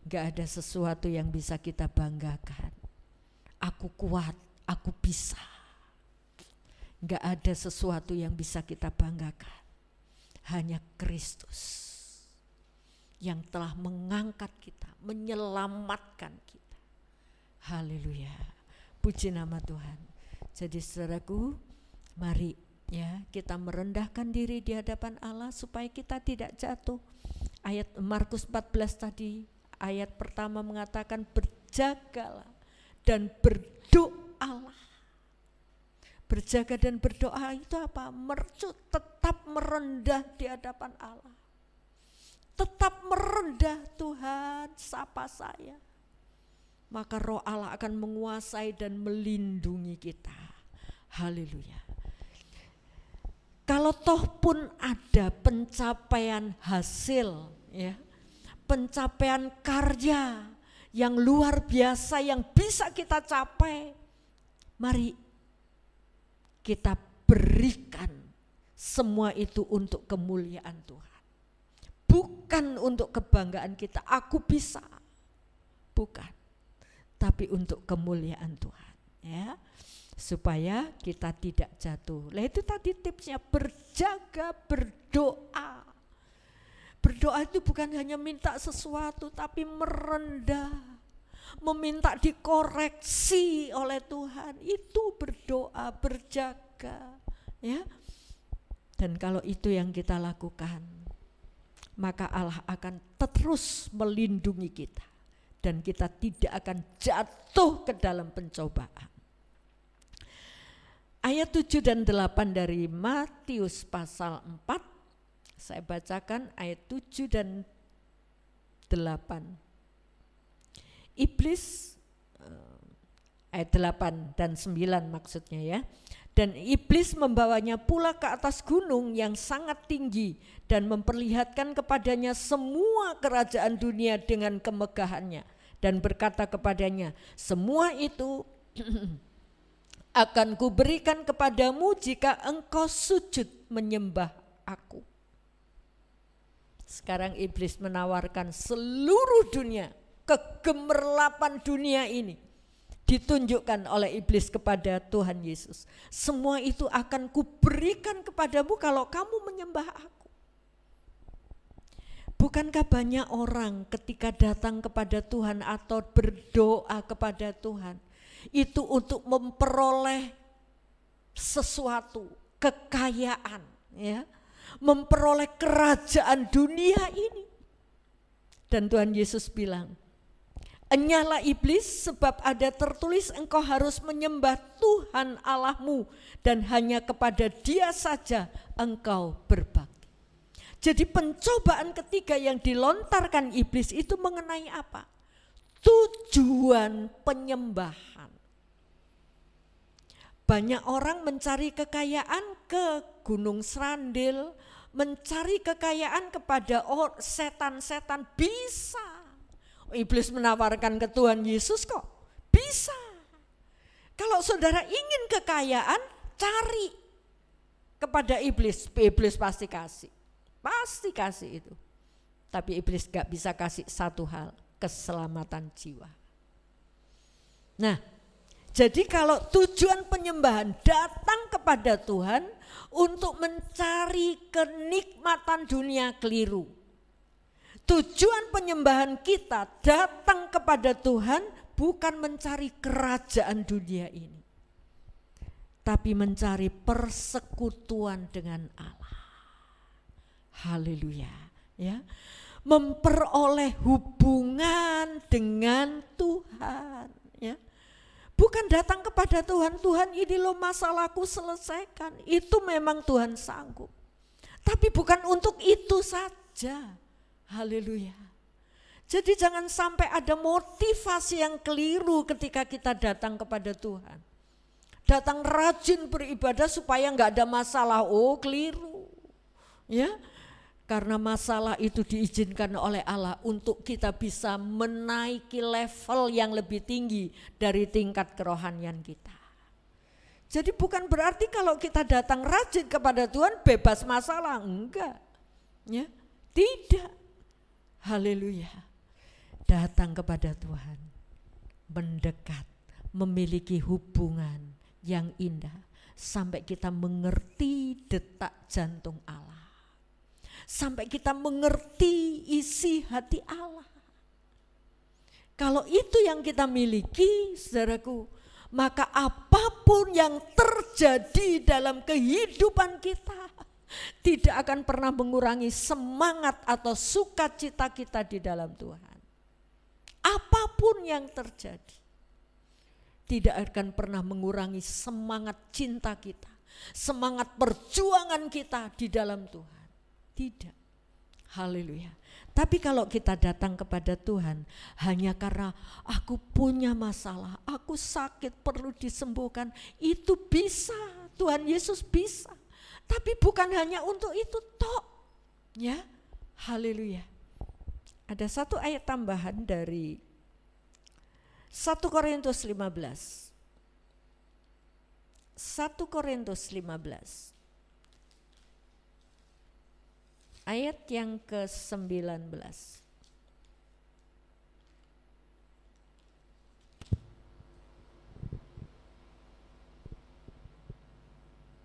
Gak ada sesuatu yang bisa kita banggakan. Aku kuat, aku bisa. Gak ada sesuatu yang bisa kita banggakan. Hanya Kristus yang telah mengangkat kita, menyelamatkan kita. Haleluya. Puji nama Tuhan. Jadi saudaraku, mari ya kita merendahkan diri di hadapan Allah supaya kita tidak jatuh. Ayat Markus 14 tadi, ayat pertama mengatakan berjagalah dan berdoalah. Berjaga dan berdoa itu apa? Tetap merendah di hadapan Allah. Tetap merendah, Tuhan sapa saya. Maka roh Allah akan menguasai dan melindungi kita. Haleluya. Kalau toh pun ada pencapaian hasil, ya, pencapaian karya yang luar biasa yang bisa kita capai, mari kita berikan semua itu untuk kemuliaan Tuhan. Bukan untuk kebanggaan kita, aku bisa. Bukan. Tapi untuk kemuliaan Tuhan, ya. Supaya kita tidak jatuh. Lah itu tadi tipsnya, berjaga, berdoa. Berdoa itu bukan hanya minta sesuatu, tapi merendah, meminta dikoreksi oleh Tuhan. Itu berdoa, berjaga, ya. Dan kalau itu yang kita lakukan, maka Allah akan terus melindungi kita dan kita tidak akan jatuh ke dalam pencobaan. Ayat 7 dan 8 dari Matius pasal 4, saya bacakan ayat 7 dan 8. Iblis, ayat 8 dan 9 maksudnya ya. Dan iblis membawanya pula ke atas gunung yang sangat tinggi dan memperlihatkan kepadanya semua kerajaan dunia dengan kemegahannya. Dan berkata kepadanya, semua itu akan kuberikan kepadamu jika engkau sujud menyembah aku. Sekarang iblis menawarkan seluruh dunia, kegemerlapan dunia ini ditunjukkan oleh iblis kepada Tuhan Yesus. Semua itu akan kuberikan kepadamu kalau kamu menyembah aku. Bukankah banyak orang ketika datang kepada Tuhan atau berdoa kepada Tuhan itu untuk memperoleh sesuatu, kekayaan, ya, memperoleh kerajaan dunia ini. Dan Tuhan Yesus bilang, "Enyalah iblis, sebab ada tertulis engkau harus menyembah Tuhan Allahmu dan hanya kepada Dia saja engkau berbakti." Jadi pencobaan ketiga yang dilontarkan iblis itu mengenai apa? Tujuan penyembahan. Banyak orang mencari kekayaan ke Gunung Srandil, mencari kekayaan kepada setan-setan, bisa. Iblis menawarkan ke Tuhan Yesus kok, bisa. Kalau saudara ingin kekayaan, cari kepada iblis, iblis pasti kasih itu. Tapi iblis gak bisa kasih satu hal, keselamatan jiwa. Nah, jadi kalau tujuan penyembahan datang kepada Tuhan untuk mencari kenikmatan dunia, keliru. Tujuan penyembahan kita datang kepada Tuhan bukan mencari kerajaan dunia ini, tapi mencari persekutuan dengan Allah. Haleluya, ya. Memperoleh hubungan dengan Tuhan, ya. Bukan datang kepada Tuhan, Tuhan ini loh masalahku selesaikan. Itu memang Tuhan sanggup. Tapi bukan untuk itu saja. Haleluya. Jadi jangan sampai ada motivasi yang keliru ketika kita datang kepada Tuhan. Datang rajin beribadah supaya enggak ada masalah. Oh, keliru. Ya. Karena masalah itu diizinkan oleh Allah untuk kita bisa menaiki level yang lebih tinggi dari tingkat kerohanian kita. Jadi bukan berarti kalau kita datang rajin kepada Tuhan bebas masalah, enggak. Ya, tidak. Haleluya. Datang kepada Tuhan, mendekat, memiliki hubungan yang indah sampai kita mengerti detak jantung Allah. Sampai kita mengerti isi hati Allah. Kalau itu yang kita miliki, saudaraku, maka apapun yang terjadi dalam kehidupan kita tidak akan pernah mengurangi semangat atau sukacita kita di dalam Tuhan. Apapun yang terjadi tidak akan pernah mengurangi semangat cinta kita, semangat perjuangan kita di dalam Tuhan. Tidak. Haleluya. Tapi kalau kita datang kepada Tuhan hanya karena aku punya masalah, aku sakit perlu disembuhkan, itu bisa. Tuhan Yesus bisa. Tapi bukan hanya untuk itu tok. Ya. Haleluya. Ada satu ayat tambahan dari 1 Korintus 15. 1 Korintus 15. Ayat yang ke-19.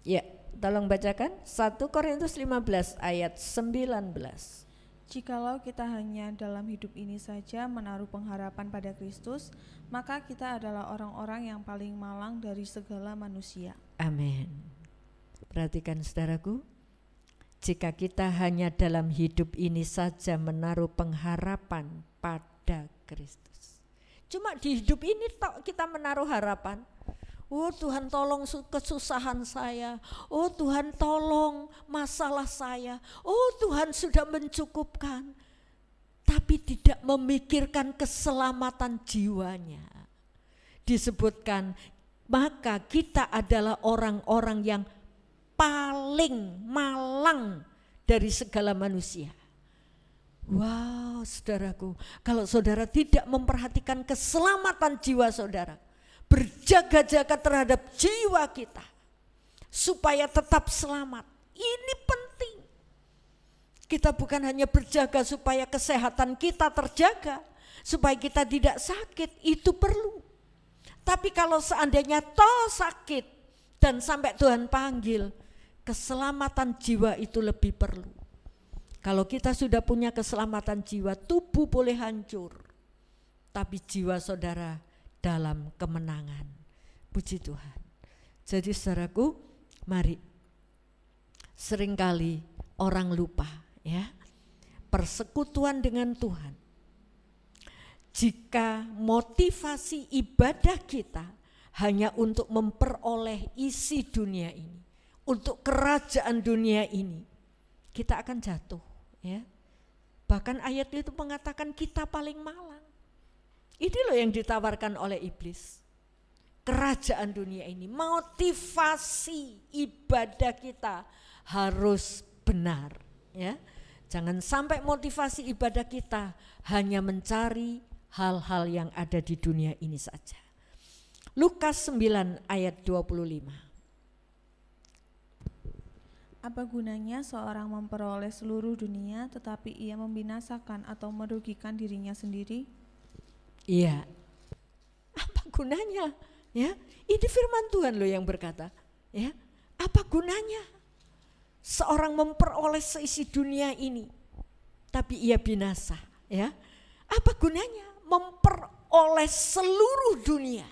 Ya, tolong bacakan 1 Korintus 15 ayat 19.
Jikalau kita hanya dalam hidup ini saja menaruh pengharapan pada Kristus, maka kita adalah orang-orang yang paling malang dari segala manusia.
Amin. Perhatikan saudaraku, jika kita hanya dalam hidup ini saja menaruh pengharapan pada pada Kristus. Cuma di hidup ini kita menaruh harapan. Oh Tuhan tolong kesusahan saya. Oh Tuhan tolong masalah saya. Oh Tuhan sudah mencukupkan. Tapi tidak memikirkan keselamatan jiwanya. Disebutkan, maka kita adalah orang-orang yang paling malang dari segala manusia. Wow, saudaraku, kalau saudara tidak memperhatikan keselamatan jiwa saudara, berjaga-jaga terhadap jiwa kita supaya tetap selamat. Ini penting. Kita bukan hanya berjaga supaya kesehatan kita terjaga, supaya kita tidak sakit, itu perlu. Tapi kalau seandainya toh sakit dan sampai Tuhan panggil, keselamatan jiwa itu lebih perlu. Kalau kita sudah punya keselamatan jiwa, tubuh boleh hancur, tapi jiwa saudara dalam kemenangan. Puji Tuhan. Jadi saudaraku, mari, seringkali orang lupa ya, persekutuan dengan Tuhan. Jika motivasi ibadah kita hanya untuk memperoleh isi dunia ini, untuk kerajaan dunia ini, kita akan jatuh ya. Bahkan ayat itu mengatakan kita paling malang. Ini loh yang ditawarkan oleh iblis. Kerajaan dunia ini, motivasi ibadah kita harus benar ya. Jangan sampai motivasi ibadah kita hanya mencari hal-hal yang ada di dunia ini saja. Lukas 9 ayat 25.
Apa gunanya seorang memperoleh seluruh dunia tetapi ia membinasakan atau merugikan dirinya sendiri?
Iya. Apa gunanya? Ya, ini firman Tuhan loh yang berkata, ya. Apa gunanya seorang memperoleh seisi dunia ini tapi ia binasa, ya? Apa gunanya memperoleh seluruh dunia?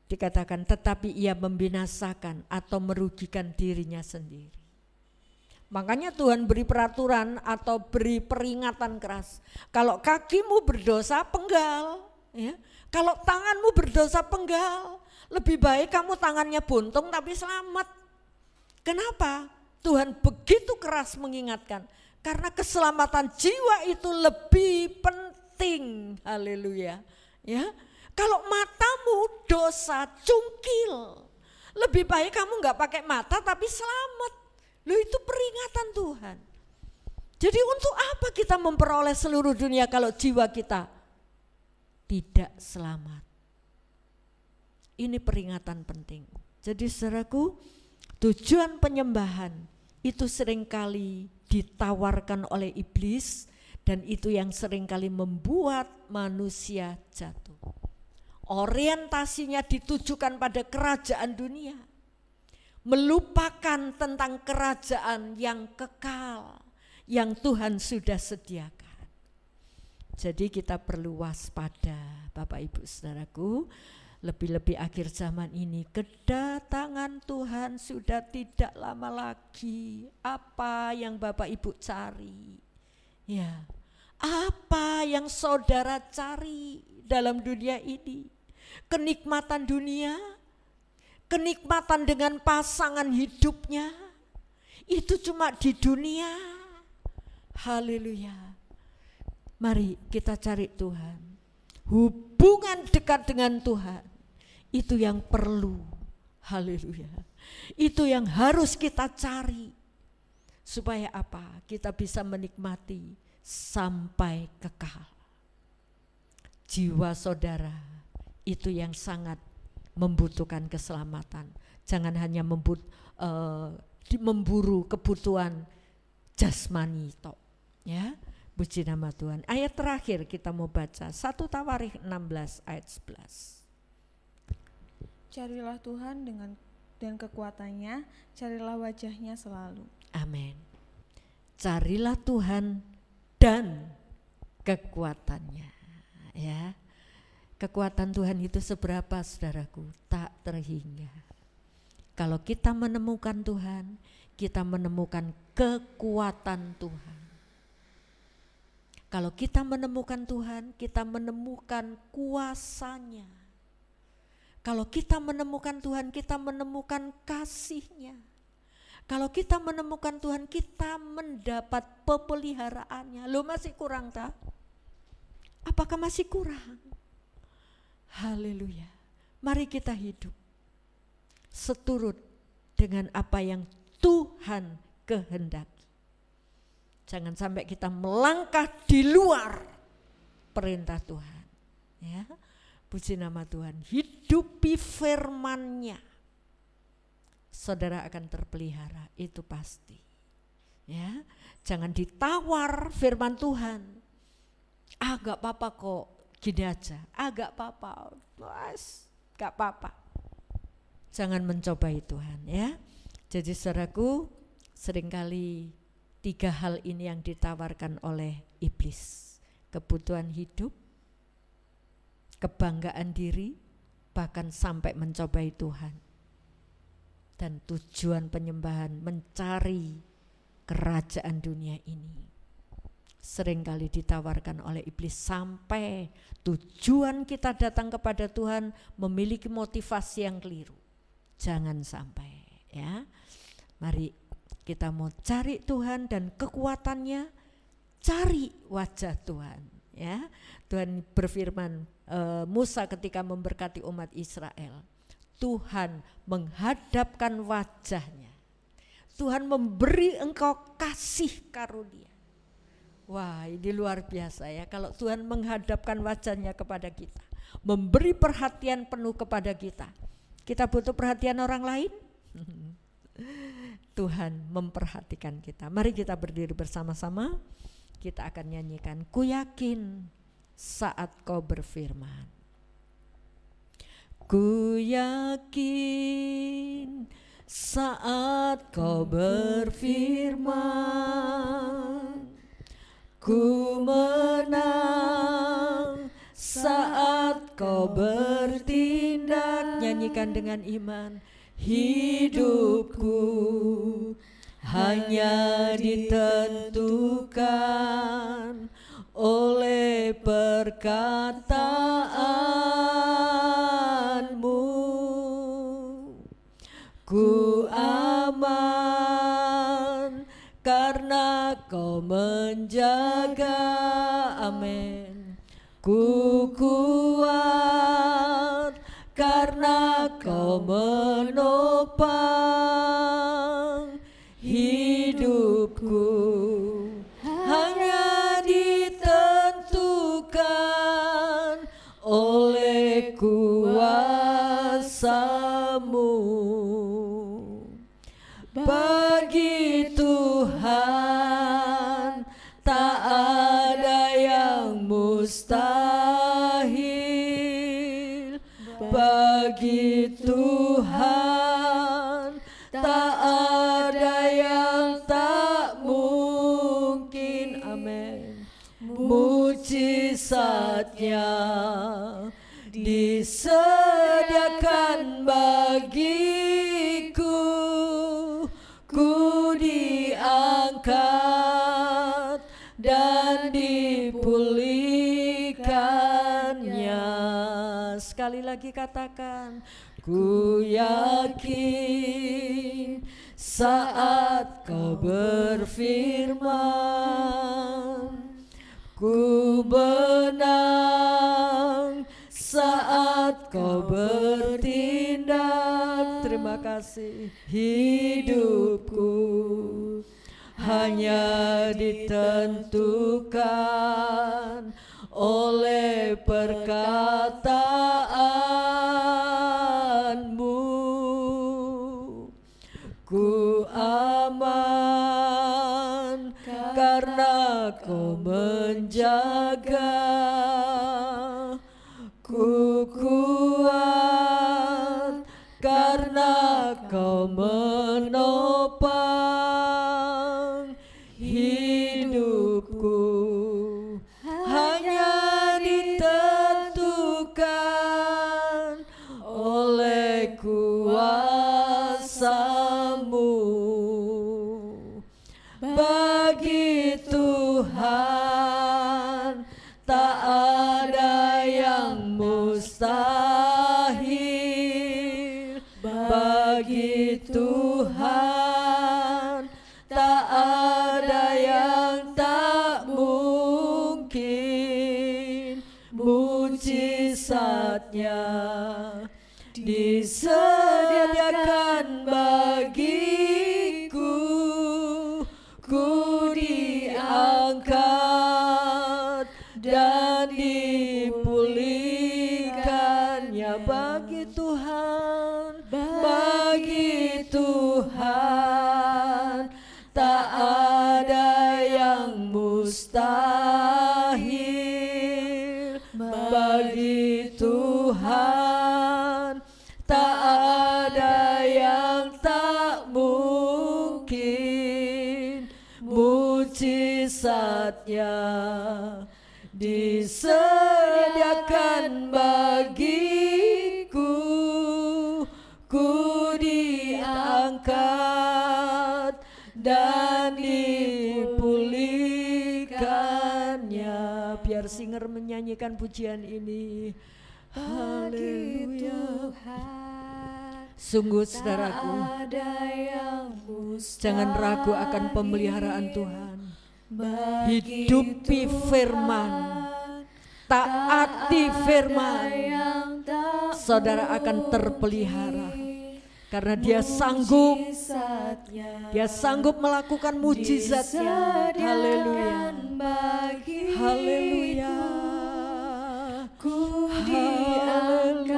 Dikatakan tetapi ia membinasakan atau merugikan dirinya sendiri. Makanya Tuhan beri peraturan atau beri peringatan keras. Kalau kakimu berdosa, penggal. Ya. Kalau tanganmu berdosa, penggal. Lebih baik kamu tangannya buntung tapi selamat. Kenapa? Tuhan begitu keras mengingatkan. Karena keselamatan jiwa itu lebih penting. Haleluya. Ya. Kalau matamu dosa, cungkil. Lebih baik kamu enggak pakai mata tapi selamat. Loh, itu peringatan Tuhan. Jadi untuk apa kita memperoleh seluruh dunia kalau jiwa kita tidak selamat? Ini peringatan penting. Jadi saudaraku, tujuan penyembahan itu seringkali ditawarkan oleh iblis dan itu yang seringkali membuat manusia jatuh. Orientasinya ditujukan pada kerajaan dunia, melupakan tentang kerajaan yang kekal yang Tuhan sudah sediakan. Jadi kita perlu waspada, Bapak Ibu Saudaraku, lebih-lebih akhir zaman ini kedatangan Tuhan sudah tidak lama lagi. Apa yang Bapak Ibu cari? Ya, apa yang saudara cari dalam dunia ini? Kenikmatan dunia, kenikmatan dengan pasangan hidupnya, itu cuma di dunia. Haleluya. Mari kita cari Tuhan. Hubungan dekat dengan Tuhan, itu yang perlu. Haleluya. Itu yang harus kita cari. Supaya apa? Kita bisa menikmati sampai kekal. Jiwa saudara itu yang sangat membutuhkan keselamatan. Jangan hanya memburu kebutuhan jasmani tok, ya. Puji nama Tuhan. Ayat terakhir kita mau baca 1 Tawarikh 16 ayat 11.
Carilah Tuhan dan kekuatannya, carilah wajahnya selalu.
Amin. Carilah Tuhan dan kekuatannya, ya. Kekuatan Tuhan itu seberapa, saudaraku? Tak terhingga. Kalau kita menemukan Tuhan, kita menemukan kekuatan Tuhan. Kalau kita menemukan Tuhan, kita menemukan kuasa-Nya. Kalau kita menemukan Tuhan, kita menemukan kasih-Nya. Kalau kita menemukan Tuhan, kita mendapat pemeliharaannya. Loh, masih kurang tak? Apakah masih kurang? Haleluya. Mari kita hidup seturut dengan apa yang Tuhan kehendaki. Jangan sampai kita melangkah di luar perintah Tuhan. Ya, puji nama Tuhan. Hidupi firman-Nya, saudara akan terpelihara, itu pasti. Ya, jangan ditawar firman Tuhan. Gak apa-apa kok, gini aja. Gak apa-apa, gak apa-apa. Jangan mencobai Tuhan, ya. Jadi saudaraku, seringkali 3 hal ini yang ditawarkan oleh iblis. Kebutuhan hidup, kebanggaan diri, bahkan sampai mencobai Tuhan. Dan tujuan penyembahan mencari kerajaan dunia ini. Seringkali ditawarkan oleh iblis sampai tujuan kita datang kepada Tuhan memiliki motivasi yang keliru. Jangan sampai, ya. Mari kita mau cari Tuhan dan kekuatannya, cari wajah Tuhan, ya. Tuhan berfirman, Musa ketika memberkati umat Israel, Tuhan menghadapkan wajahnya. Tuhan memberi engkau kasih karunia. Wah, ini luar biasa ya, kalau Tuhan menghadapkan wajahnya kepada kita, memberi perhatian penuh kepada kita. Kita butuh perhatian orang lain? Tuhan memperhatikan kita. Mari kita berdiri bersama-sama. Kita akan nyanyikan Ku Yakin Saat Kau Berfirman. Ku yakin saat Kau berfirman, ku menang saat Kau bertindak. Nyanyikan dengan iman. Hidupku hanya ditentukan oleh perkataanmu. Ku aman karena Kau menjaga. Amin. Ku kuat karena Kau menopang. Hidupku hanya ditentukan oleh kuasa-Mu. Bagi Tuhan tak ada yang mustahil. Bagi Tuhan tak ada yang tak mungkin. Amin. Mujizatnya disediakan bagiku. Ku diangkat dan dipulihkannya. Sekali lagi katakan, ku yakin saat Kau berfirman, ku menang saat Kau bertindak. Terima kasih. Hidupku hanya ditentukan oleh perkataanmu. Ku aman karena Kau menjaga. Ku kuat karena Kau menopang. Hidupku hanya ditentukan mujizatnya disediakan bagiku, ku diangkat dan dipulihkannya bagi Tuhan, bagi Tuhan tak ada yang mustahil, bagi Tuhan tak ada yang tak mungkin. Mujizatnya disediakan bagiku, ku diangkat dan dipulihkannya. Biar singer menyanyikan pujian ini. Haleluya. Sungguh saudaraku, jangan ragu akan pemeliharaan Tuhan. Hidupi firman, taati firman, saudara akan terpelihara. Karena dia sanggup melakukan mujizatnya. Haleluya. Haleluya. Ku diangkat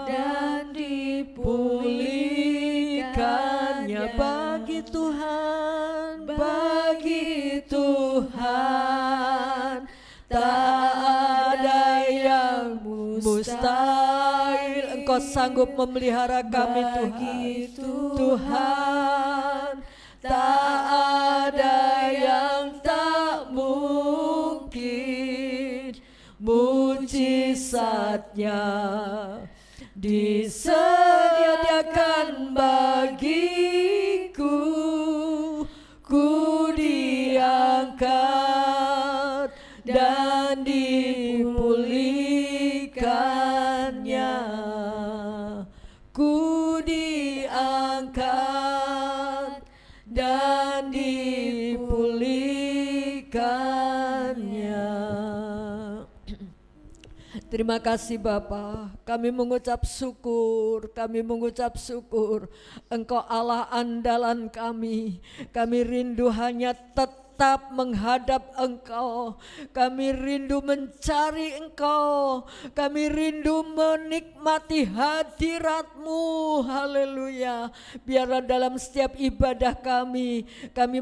dan dipulihkannya bagi Tuhan, bagi Tuhan tak ada yang mustahil. Engkau sanggup memelihara kami Tuhan. Tuhan tak ada yang tak mungkin. Mujizatnya disediakan bagiku, ku diangkat dan dipulihkannya, ku diangkat dan dipulihkannya. Terima kasih Bapa, kami mengucap syukur, Engkau Allah andalan kami rindu hanya tetap menghadap Engkau, kami rindu mencari Engkau, kami rindu menikmati hadirat-Mu. Haleluya. Biarlah dalam setiap ibadah kami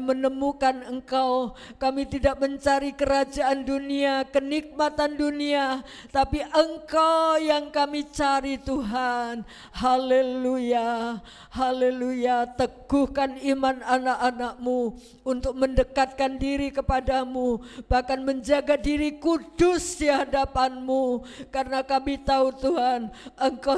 menemukan Engkau. Kami tidak mencari kerajaan dunia, kenikmatan dunia, tapi Engkau yang kami cari Tuhan. Haleluya. Haleluya. Teguhkan iman anak-anak-Mu untuk mendekatkan diri kepadamu, bahkan menjaga diri kudus di hadapan-Mu, karena kami tahu Tuhan, Engkau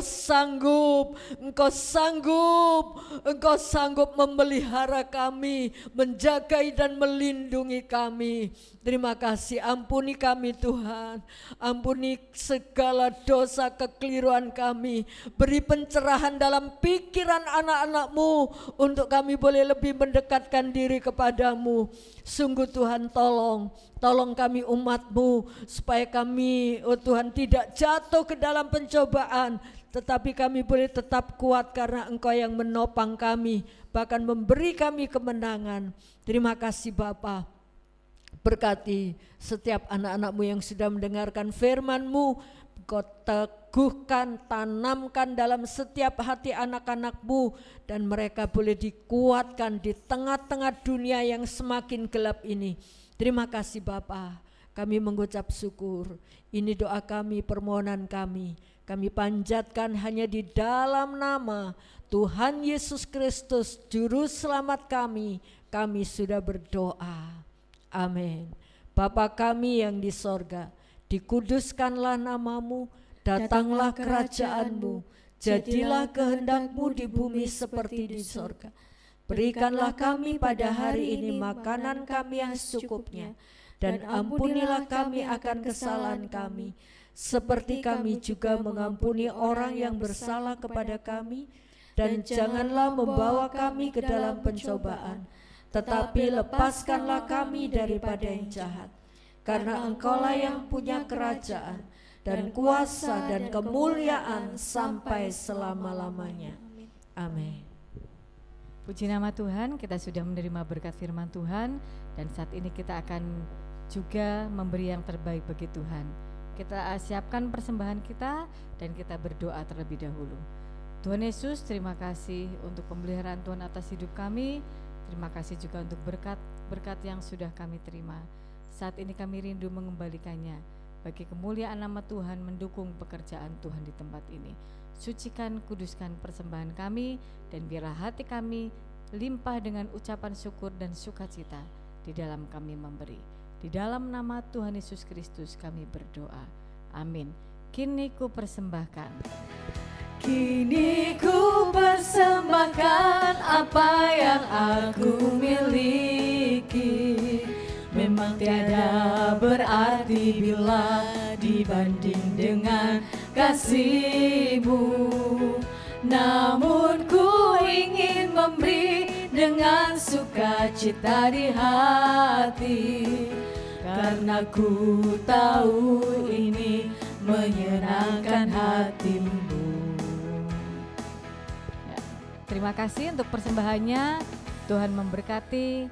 sanggup memelihara kami, menjagai dan melindungi kami. Terima kasih, ampuni kami Tuhan, ampuni segala dosa kekeliruan kami, beri pencerahan dalam pikiran anak-anak-Mu untuk kami boleh lebih mendekatkan diri kepadamu. Sungguh Tuhan, tolong kami umat-Mu supaya kami, oh Tuhan, tidak jatuh ke dalam pencobaan, tetapi kami boleh tetap kuat karena Engkau yang menopang kami, bahkan memberi kami kemenangan. Terima kasih Bapa. Berkati setiap anak-anak-Mu yang sudah mendengarkan firman-Mu, Engkau teguhkan, tanamkan dalam setiap hati anak-anak-Mu, dan mereka boleh dikuatkan di tengah-tengah dunia yang semakin gelap ini. Terima kasih Bapa, kami mengucap syukur. Ini doa kami, permohonan kami panjatkan hanya di dalam nama Tuhan Yesus Kristus, Juru Selamat kami sudah berdoa. Amin. Bapa kami yang di sorga, dikuduskanlah nama-Mu, datanglah kerajaan-Mu, jadilah kehendak-Mu di bumi seperti di sorga. Berikanlah kami pada hari ini makanan kami yang secukupnya, dan ampunilah kami akan kesalahan kami, seperti kami juga mengampuni orang yang bersalah kepada kami, dan janganlah membawa kami ke dalam pencobaan, tetapi lepaskanlah kami daripada yang jahat. karena Engkaulah yang punya kerajaan dan kuasa dan kemuliaan sampai selama-lamanya. Amin.
Puji nama Tuhan, kita sudah menerima berkat firman Tuhan dan saat ini kita akan juga memberi yang terbaik bagi Tuhan. Kita siapkan persembahan kita dan kita berdoa terlebih dahulu. Tuhan Yesus, terima kasih untuk pemeliharaan Tuhan atas hidup kami. Terima kasih juga untuk berkat-berkat yang sudah kami terima. Saat ini kami rindu mengembalikannya bagi kemuliaan nama Tuhan, mendukung pekerjaan Tuhan di tempat ini. Sucikan, kuduskan persembahan kami, dan biarlah hati kami limpah dengan ucapan syukur dan sukacita di dalam kami memberi. Di dalam nama Tuhan Yesus Kristus kami berdoa. Amin. Kini ku persembahkan.
Kini ku persembahkan apa yang aku miliki. Memang tiada berarti bila dibanding dengan kasih-Mu. Namun ku ingin memberi dengan sukacita di hati, karena ku tahu ini menyenangkan hati-Mu.
Terima kasih untuk persembahannya. Tuhan memberkati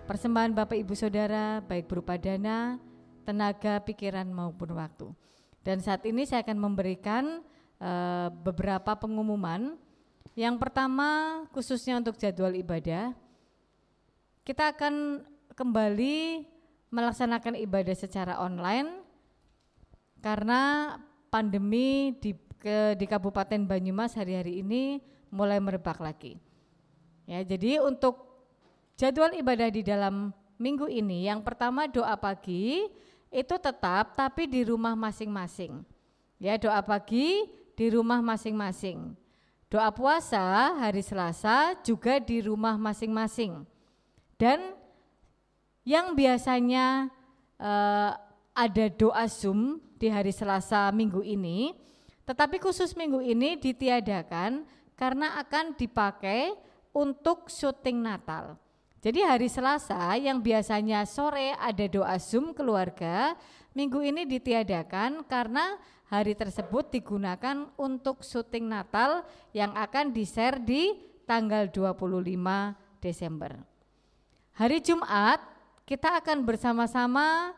persembahan Bapak Ibu Saudara, baik berupa dana, tenaga, pikiran maupun waktu. Dan saat ini saya akan memberikan beberapa pengumuman. Yang pertama khususnya untuk jadwal ibadah. Kita akan kembali melaksanakan ibadah secara online karena pandemi di Kabupaten Banyumas hari-hari ini mulai merebak lagi. Ya, jadi untuk jadwal ibadah di dalam minggu ini, yang pertama doa pagi itu tetap tapi di rumah masing-masing. Ya, doa pagi di rumah masing-masing. Doa puasa hari Selasa juga di rumah masing-masing. Dan yang biasanya ada doa Zoom di hari Selasa minggu ini, tetapi khusus minggu ini ditiadakan karena akan dipakai untuk syuting Natal. Jadi hari Selasa yang biasanya sore ada doa Zoom keluarga, minggu ini ditiadakan karena hari tersebut digunakan untuk syuting Natal yang akan di-share di tanggal 25 Desember. Hari Jumat kita akan bersama-sama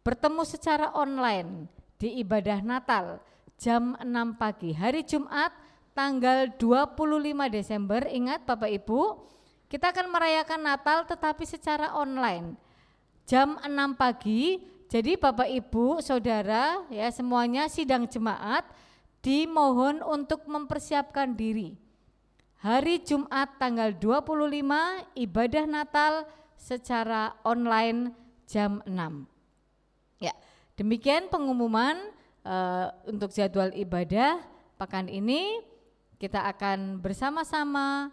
bertemu secara online di ibadah Natal jam 6 pagi. Hari Jumat tanggal 25 Desember, ingat Bapak Ibu, kita akan merayakan Natal tetapi secara online. Jam 6 pagi, jadi Bapak Ibu, Saudara, ya semuanya sidang jemaat dimohon untuk mempersiapkan diri. Hari Jumat tanggal 25 ibadah Natal secara online jam 6. Ya, demikian pengumuman untuk jadwal ibadah pekan ini. Kita akan bersama-sama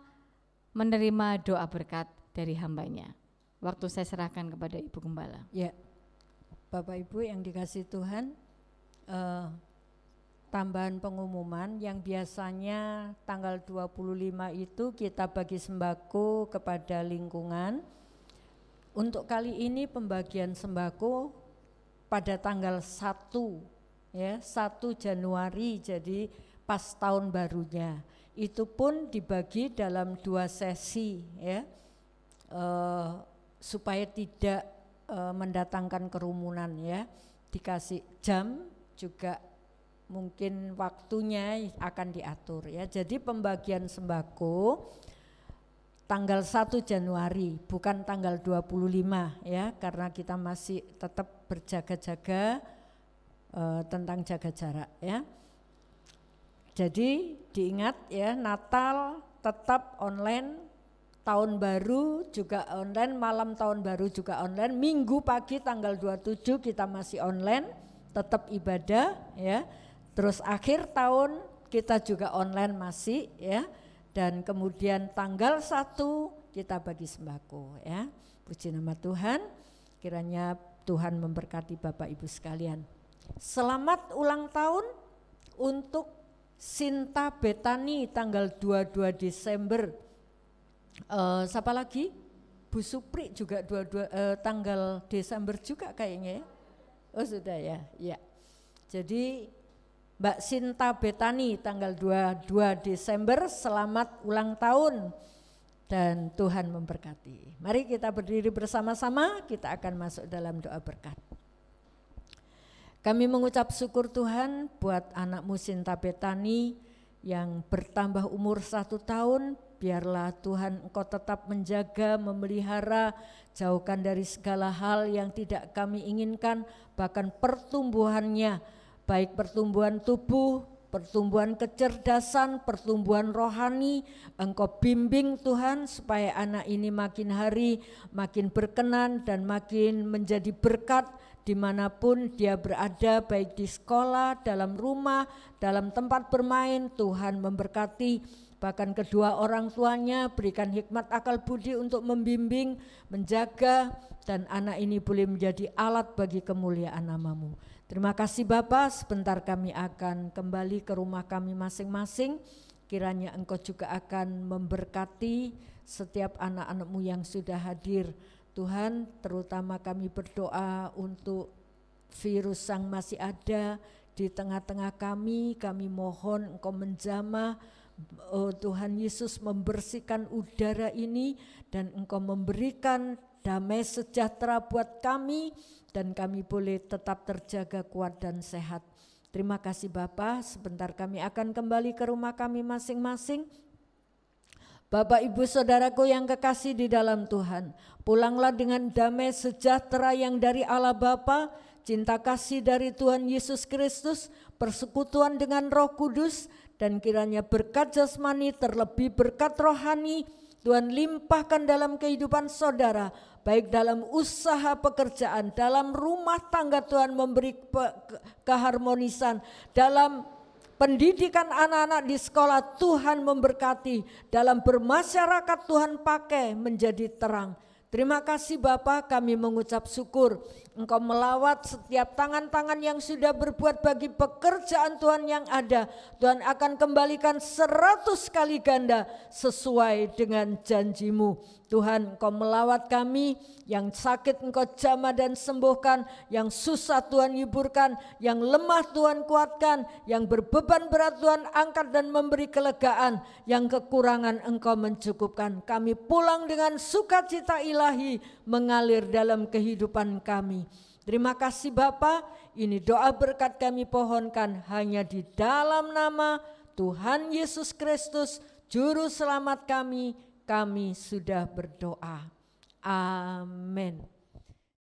menerima doa berkat dari hambanya. Waktu saya serahkan kepada Ibu Gembala.
Ya, Bapak Ibu yang dikasih Tuhan, tambahan pengumuman yang biasanya tanggal 25 itu kita bagi sembako kepada lingkungan. Untuk kali ini pembagian sembako pada tanggal 1 ya, 1 Januari, jadi pas tahun barunya. Itu pun dibagi dalam 2 sesi ya, supaya tidak mendatangkan kerumunan ya. Dikasih jam juga mungkin waktunya akan diatur ya. Jadi pembagian sembako tanggal 1 Januari bukan tanggal 25 ya, karena kita masih tetap berjaga-jaga tentang jaga jarak ya. Jadi diingat ya, Natal tetap online, tahun baru juga online, malam tahun baru juga online, minggu pagi tanggal 27 kita masih online, tetap ibadah ya. Terus akhir tahun kita juga online masih ya. Dan kemudian tanggal 1 kita bagi sembako ya. Puji nama Tuhan, kiranya Tuhan memberkati Bapak Ibu sekalian. Selamat ulang tahun untuk Sinta Betani tanggal 22 Desember. Siapa lagi? Bu Supri juga tanggal Desember juga kayaknya ya. Oh sudah ya, ya. Jadi Mbak Sinta Betani tanggal 22 Desember, selamat ulang tahun dan Tuhan memberkati. Mari kita berdiri bersama-sama, kita akan masuk dalam doa berkat. Kami mengucap syukur Tuhan buat anakmu Sinta Betani yang bertambah umur 1 tahun. Biarlah Tuhan Engkau tetap menjaga, memelihara, jauhkan dari segala hal yang tidak kami inginkan, bahkan pertumbuhannya, baik pertumbuhan tubuh, pertumbuhan kecerdasan, pertumbuhan rohani. Engkau bimbing Tuhan supaya anak ini makin hari makin berkenan dan makin menjadi berkat dimanapun dia berada, baik di sekolah, dalam rumah, dalam tempat bermain. Tuhan memberkati. Bahkan kedua orang tuanya berikan hikmat akal budi untuk membimbing, menjaga, dan anak ini boleh menjadi alat bagi kemuliaan nama-Mu. Terima kasih Bapa, sebentar kami akan kembali ke rumah kami masing-masing. Kiranya Engkau juga akan memberkati setiap anak-anak-Mu yang sudah hadir. Tuhan, terutama kami berdoa untuk virus yang masih ada di tengah-tengah kami mohon Engkau menjamah. Oh Tuhan Yesus, membersihkan udara ini dan Engkau memberikan damai sejahtera buat kami dan kami boleh tetap terjaga kuat dan sehat. Terima kasih Bapa, sebentar kami akan kembali ke rumah kami masing-masing. Bapak Ibu Saudaraku yang kekasih di dalam Tuhan, pulanglah dengan damai sejahtera yang dari Allah Bapa, cinta kasih dari Tuhan Yesus Kristus, persekutuan dengan Roh Kudus, dan kiranya berkat jasmani terlebih berkat rohani Tuhan limpahkan dalam kehidupan saudara, baik dalam usaha pekerjaan, dalam rumah tangga Tuhan memberi keharmonisan, dalam pendidikan anak-anak di sekolah Tuhan memberkati, dalam bermasyarakat Tuhan pakai menjadi terang. Terima kasih Bapa, kami mengucap syukur Engkau melawat setiap tangan-tangan yang sudah berbuat bagi pekerjaan Tuhan yang ada. Tuhan akan kembalikan 100 kali ganda sesuai dengan janji-Mu. Tuhan, Engkau melawat kami, yang sakit Engkau jamah dan sembuhkan, yang susah Tuhan hiburkan, yang lemah Tuhan kuatkan, yang berbeban berat Tuhan angkat dan memberi kelegaan, yang kekurangan Engkau mencukupkan. Kami pulang dengan sukacita ilahi mengalir dalam kehidupan kami. Terima kasih Bapa, ini doa berkat kami pohonkan hanya di dalam nama Tuhan Yesus Kristus, Juru Selamat kami sudah berdoa. Amin.